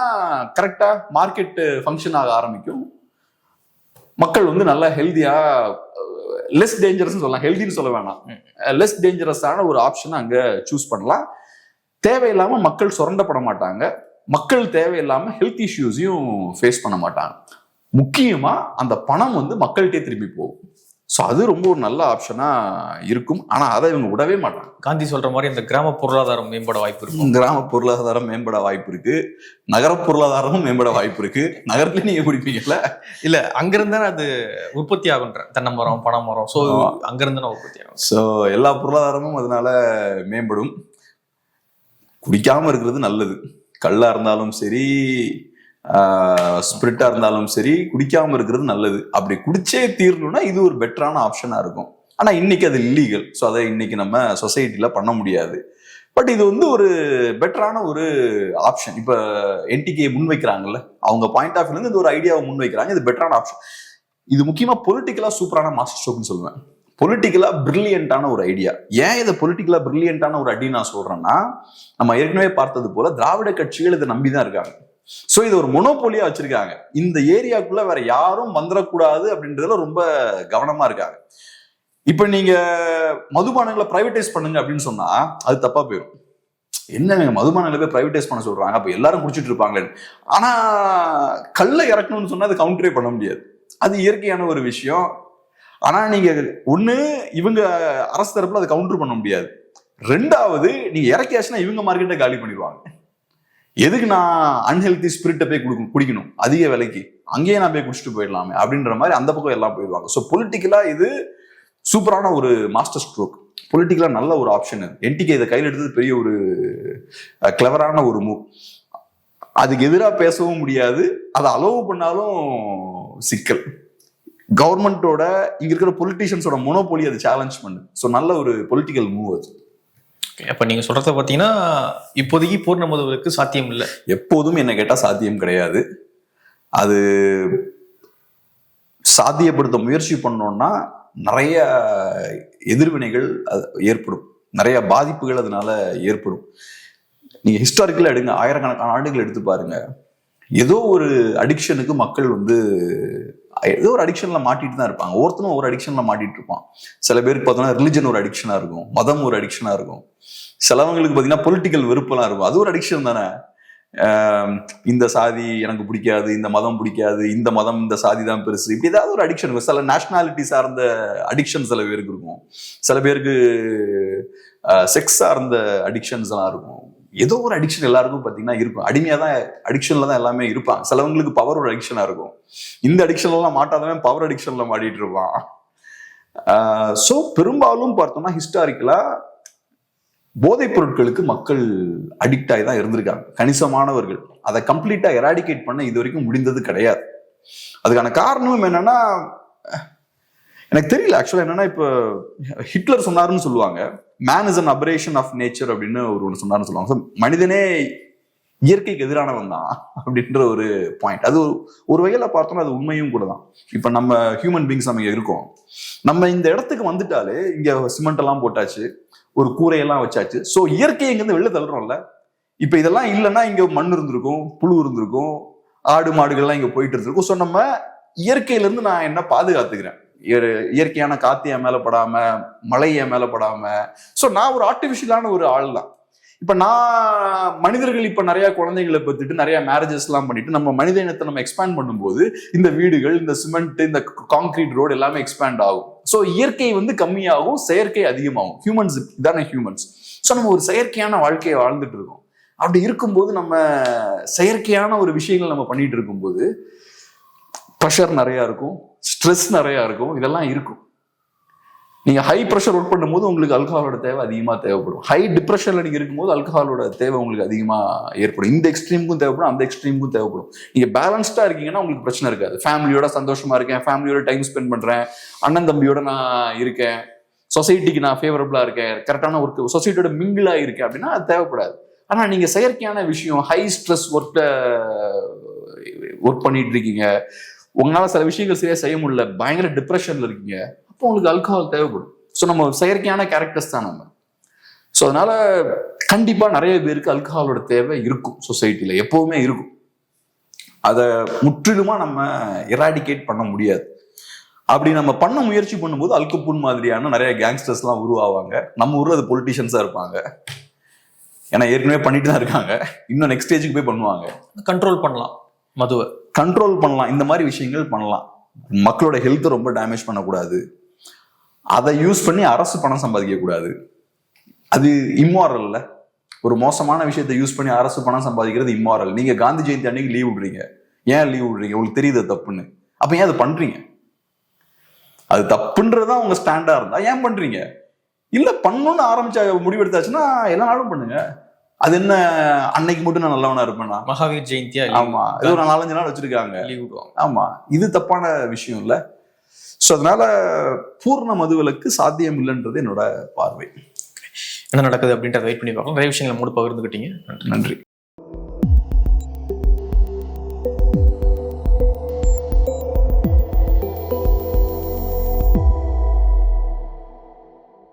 கரெக்டா மார்க்கெட் ஃபங்க்ஷன் ஆக ஆரம்பிக்கும், மக்கள் வந்து நல்லா ஹெல்தியா, லெஸ் டேஞ்சரஸ் சொல்லலாம், ஹெல்தின்னு சொல்ல வேணாம், லெஸ் டேஞ்சரஸான ஒரு ஆப்ஷனை அங்க சூஸ் பண்ணலாம். தேவையில்லாம மக்கள் சுரண்டப்பட மாட்டாங்க, மக்கள் தேவையில்லாம ஹெல்த் இஷ்யூஸையும் ஃபேஸ் பண்ண மாட்டாங்க. முக்கியமா அந்த பணம் வந்து மக்கள்கிட்டே திரும்பி போகும். ஸோ அது ரொம்ப ஒரு நல்ல ஆப்ஷனா இருக்கும். ஆனா அதை இவங்க விடவே மாட்டாங்க. காந்தி சொல்ற மாதிரி இந்த கிராம பொருளாதாரம் மேம்பட வாய்ப்பு இருக்கு. கிராம பொருளாதாரம் மேம்பட வாய்ப்பு இருக்கு, நகர பொருளாதாரமும் மேம்பட வாய்ப்பு இருக்கு. நகரத்துல நீங்க குடிப்பீங்கல்ல, இல்ல அங்கிருந்தா அது உற்பத்தி ஆகுன்ற தென்னை மரம், பனை மரம், ஸோ அங்கிருந்து உற்பத்தி ஆகும். ஸோ எல்லா பொருளாதாரமும் அதனால மேம்படும். குடிக்காம இருக்கிறது நல்லது. கல்லா இருந்தாலும் சரி, ஸ்பிரிட்டா இருந்தாலும் சரி, குடிக்காம இருக்கிறது நல்லது. அப்படி குடிச்சே தீரணும்னா இது ஒரு பெட்டரான ஆப்ஷனா இருக்கும். ஆனா இன்னைக்கு அது இல்லீகல். ஸோ அதை இன்னைக்கு நம்ம சொசைட்டில பண்ண முடியாது. பட் இது வந்து ஒரு பெட்டரான ஒரு ஆப்ஷன். இப்ப என்டிகே முன்வைக்கிறாங்கல்ல, அவங்க பாயிண்ட் ஆஃப் வியூல இது ஒரு ஐடியாவை முன்வைக்கிறாங்க. இது பெட்டரான ஆப்ஷன். இது முக்கியமா பொலிட்டிக்கலா சூப்பரான மாஸ்டர் ஸ்ட்ரோக்னு சொல்லுவேன். பொலிட்டிக்கலா பிரில்லியண்டான ஒரு ஐடியா. ஏன் இதை பொலிட்டிக்கலா பிரில்லியண்டான ஒரு ஐடியா நான் சொல்றேன்னா, நம்ம ஏற்கனவே பார்த்தது போல திராவிட கட்சிகள் இதை நம்பிதான் இருக்காங்க. சோ இது ஒரு மொனோபோலியா வச்சிருக்காங்க. இந்த ஏரியாக்குள்ள வேற யாரும் வந்துடக்கூடாது அப்படின்றதுல ரொம்ப கவனமா இருக்காங்க. இப்ப நீங்க மதுபானங்களை பிரைவேடைஸ் பண்ணுங்க அப்படின்னு சொன்னா அது தப்பா போயிடும். என்ன மதுபானங்களை போய் பிரைவேடைஸ் பண்ண சொல்றாங்க, அப்ப எல்லாரும் குடிச்சிட்டு இருப்பாங்க. ஆனா கல்ல இறக்கணும்னு சொன்னா அது கவுண்டரே பண்ண முடியாது. அது இயற்கையான ஒரு விஷயம். ஆனா நீங்க ஒண்ணு இவங்க அரசு தரப்புல அதை கவுண்டர் பண்ண முடியாது. ரெண்டாவது நீங்க இறக்கியாச்சுன்னா இவங்க மார்க்கெட்டை காலி பண்ணிடுவாங்க. எதுக்கு நான் அன்ஹெல்தி ஸ்பிரிட்டை போய் குடிக்கணும் அதிக விலைக்கு, அங்கேயே நான் போய் குடிச்சிட்டு போயிடலாமே அப்படின்ற மாதிரி அந்த பக்கம் எல்லாம் போயிடுவாங்க. ஸோ பொலிட்டிக்கலா இது சூப்பரான ஒரு மாஸ்டர் ஸ்ட்ரோக். பொலிட்டிக்கலா நல்ல ஒரு ஆப்ஷன். என்டிகே இதை கையில் எடுத்தது பெரிய ஒரு கிளவரான ஒரு மூவ். அதுக்கு எதிராக பேசவும் முடியாது, அதை அலோவ் பண்ணாலும் சிக்கல். கவர்மெண்டோட இங்க இருக்கிற பொலிட்டிஷியன்ஸோட மொனோபோலி அது சேலஞ்ச் பண்ணு. ஸோ நல்ல ஒரு பொலிட்டிக்கல் மூவ் அது. அப்ப நீங்க சொல்றத பாத்தீங்கன்னா இப்போதைக்கு பூர்ண மதுவிலக்கு சாத்தியம் இல்லை. எப்போதும் என்ன கேட்டா சாத்தியம் கிடையாது. அது சாத்தியப்படுத்த முயற்சி பண்ணோம்னா நிறைய எதிர்வினைகள் ஏற்படும், நிறைய பாதிப்புகள் அதனால ஏற்படும். நீங்க ஹிஸ்டாரிக்கலா எடுங்க, ஆயிரக்கணக்கான ஆண்டுகள் எடுத்து பாருங்க. ஏதோ ஒரு அடிக்ஷனுக்கு மக்கள் வந்து ஏதோ ஒரு அடிக்ஷன்ல மாட்டிட்டு தான் இருப்பாங்க. ஒவ்வொருத்தரும் ஒரு அடிக்ஷன்ல மாட்டிட்டு இருப்பான். சில பேருக்கு பார்த்தோம்னா ரிலிஜன் ஒரு அடிக்ஷனா இருக்கும், மதம் ஒரு அடிக்ஷனா இருக்கும். சிலவங்களுக்கு பார்த்தீங்கன்னா பொலிட்டிக்கல் வெறுப்பெல்லாம் இருக்கும், அது ஒரு அடிக்ஷன் தானே. இந்த சாதி எனக்கு பிடிக்காது, இந்த மதம் பிடிக்காது, இந்த மதம் இந்த சாதி தான் பெருசு, இப்படி ஏதாவது ஒரு அடிக்ஷன் இருக்கும். சில நேஷனாலிட்டி சார்ந்த அடிக்ஷன் சில பேருக்கு இருக்கும். சில பேருக்கு செக்ஸ் சார்ந்த அடிக்ஷன்ஸ் எல்லாம் இருக்கும். ஏதோ ஒரு அடிக்ஷன் எல்லாருக்கும் பார்த்தீங்கன்னா இருக்கும். அடிமையா தான் அடிக்ஷன்ல தான் எல்லாமே இருப்பாங்க. சிலவங்களுக்கு பவர் ஒரு அடிக்ஷனா இருக்கும். இந்த அடிக்ஷன்ல எல்லாம் மாட்டாதவன் பவர் அடிக்ஷன்ல மாட்டிட்டு இருப்பான். ஸோ பெரும்பாலும் பார்த்தோம்னா ஹிஸ்டாரிக்கலா போதைப் பொருட்களுக்கு மக்கள் அடிக்ட் ஆகி தான் இருந்திருக்காங்க, கணிசமானவர்கள். அதை கம்ப்ளீட்டா எராடிகேட் பண்ண இது வரைக்கும் முடிந்தது கிடையாது. அதுக்கான காரணம் என்னன்னா எனக்கு தெரியல ஆக்சுவலா. என்னன்னா இப்ப ஹிட்லர் சொன்னாருன்னு சொல்லுவாங்க, man is an aberration of nature அப்படின்னு ஒன்று சொன்னாருன்னு சொல்லுவாங்க. மனிதனே இயற்கைக்கு எதிரானவன் தான் அப்படின்ற ஒரு பாயிண்ட். அது ஒரு வகையில பார்த்தோம்னா அது உண்மையும் கூட தான். இப்ப நம்ம ஹியூமன் பீங்ஸ் நம்ம இருக்கோம், நம்ம இந்த இடத்துக்கு வந்துட்டாலே இங்க சிமெண்ட் எல்லாம் போட்டாச்சு, ஒரு கூரையெல்லாம் வச்சாச்சு. ஸோ இயற்கையை இங்கிருந்து வெளில தள்ளுறோம்ல. இப்ப இதெல்லாம் இல்லைன்னா இங்க மண் இருந்திருக்கும், புழு இருந்திருக்கும், ஆடு மாடுகள்லாம் இங்க போயிட்டு இருந்திருக்கும். ஸோ நம்ம இயற்கையில இருந்து நான் என்ன பாதுகாத்துக்கிறேன், இயற்கையான காத்து என் மேல படாம, மழை என் மேல படாம. ஸோ நான் ஒரு ஆர்டிபிஷியலான ஒரு ஆள் தான். இப்ப நான் மனிதர்கள் இப்ப நிறைய குழந்தைகளை பத்திட்டு நிறைய மேரேஜஸ் எல்லாம் பண்ணிட்டு நம்ம மனித இனத்தை நம்ம எக்ஸ்பேண்ட் பண்ணும்போது இந்த வீடுகள், இந்த சிமெண்ட், இந்த கான்கிரீட் ரோடு எல்லாமே எக்ஸ்பேண்ட் ஆகும். ஸோ இயற்கை வந்து கம்மியாகும், செயற்கை அதிகமாகும். ஹியூமன்ஸ் இதானே ஹியூமன்ஸ். ஸோ நம்ம ஒரு செயற்கையான வாழ்க்கையை வாழ்ந்துட்டு இருக்கோம். அப்படி இருக்கும்போது நம்ம செயற்கையான ஒரு விஷயங்கள் நம்ம பண்ணிட்டு இருக்கும்போது ப்ரெஷர் நிறைய இருக்கும், ஸ்ட்ரெஸ் நிறைய இருக்கும், இதெல்லாம் இருக்கும். நீங்க ஹை ப்ரெஷர் ஒர்க் பண்ணும்போது உங்களுக்கு ஆல்கஹாலோட தேவை அதிகமா தேவைப்படும். ஹை டிப்ரெஷன்ல நீங்க இருக்கும்போது ஆல்கஹாலோட தேவை உங்களுக்கு அதிகமா ஏற்படும். இந்த எக்ஸ்ட்ரீமுக்கும் தேவைப்படும், அந்த எக்ஸ்ட்ரீமுக்கும் தேவைப்படும். நீங்க பேலன்ஸ்டா இருக்கீங்கன்னா உங்களுக்கு பிரச்சனை இருக்காது. ஃபேமிலியோட சந்தோஷமா இருக்கேன், ஃபேமிலியோட டைம் ஸ்பெண்ட் பண்றேன், அண்ணன் தம்பியோட நான் இருக்கேன், சொசைட்டிக்கு நான் ஃபேவரபிளா இருக்கேன், கரெக்டான ஒரு சொசைட்டியோட மிங்கிளா இருக்கேன் அப்படின்னா அது தேவைப்படாது. ஆனா நீங்க செயற்கையான விஷயம், ஹை ஸ்ட்ரெஸ் ஒர்க் பண்ணிட்டு இருக்கீங்க, உங்களால சில விஷயங்கள் சரியா செய்ய முடியல, பயங்கர டிப்ரெஷன்ல இருக்கீங்க, அப்போ உங்களுக்கு ஆல்கஹால் தேவைப்படும். ஸோ நம்ம செயற்கையான கேரக்டர்ஸ் தான் நம்ம. ஸோ அதனால கண்டிப்பா நிறைய பேருக்கு ஆல்கஹாலோட தேவை இருக்கும், சொசைட்டில எப்பவுமே இருக்கும். அதை முற்றிலுமா நம்ம எராடிகேட் பண்ண முடியாது. அப்படி நம்ம பண்ண முயற்சி பண்ணும்போது அல்கபூன் மாதிரியான நிறைய கேங்ஸ்டர்ஸ் எல்லாம் உருவாவாங்க. நம்ம ஊர்ல அது பொலிட்டிஷியன்ஸா இருப்பாங்க. ஏன்னா ஏற்கனவே பண்ணிட்டு தான் இருக்காங்க, இன்னும் நெக்ஸ்ட் ஸ்டேஜுக்கு போய் பண்ணுவாங்க. கண்ட்ரோல் பண்ணலாம், மதுவை கண்ட்ரோல் பண்ணலாம், இந்த மாதிரி விஷயங்கள் பண்ணலாம். மக்களோட ஹெல்த்தை ரொம்ப டேமேஜ் பண்ணக்கூடாது, அதை யூஸ் பண்ணி அரசு பணம் சம்பாதிக்க கூடாது, அது இம்மாரல்ல. ஒரு மோசமான விஷயத்தை யூஸ் பண்ணி அரசு பணம் சம்பாதிக்கிறது இம்மாரல். நீங்க காந்தி ஜெயந்தி அன்னைக்கு லீவ் விடுறீங்க, ஏன் லீவ் விடுறீங்க? உங்களுக்கு தெரியுது தப்புன்னு, அப்ப ஏன் அதை பண்றீங்க? அது தப்புன்றதுதான் உங்க ஸ்டாண்டா இருந்தா ஏன் பண்றீங்க? இல்ல பண்ணணும்னு ஆரம்பிச்ச முடிவெடுத்தாச்சுன்னா எல்லா நாளும் பண்ணுங்க. அது என்ன அன்னைக்கு மட்டும் நான் நல்லவனா இருப்பேனா? மகாவீர் ஜெயந்தியா? ஆமா, இது ஒரு 4-5 நாள் வச்சிருக்காங்க, லீவ் விடுவாங்க. ஆமா, இது தப்பான விஷயம் இல்ல. சோ அதனால பூர்ண மதுவிலக்கு சாத்தியம் இல்லைன்றது என்னோட பார்வை. என்ன நடக்குது அப்படின்றத வெயிட் பண்ணி பார்க்கலாம். நிறைய விஷயங்களை மூடு பகிர்ந்துக்கிட்டீங்க. நன்றி.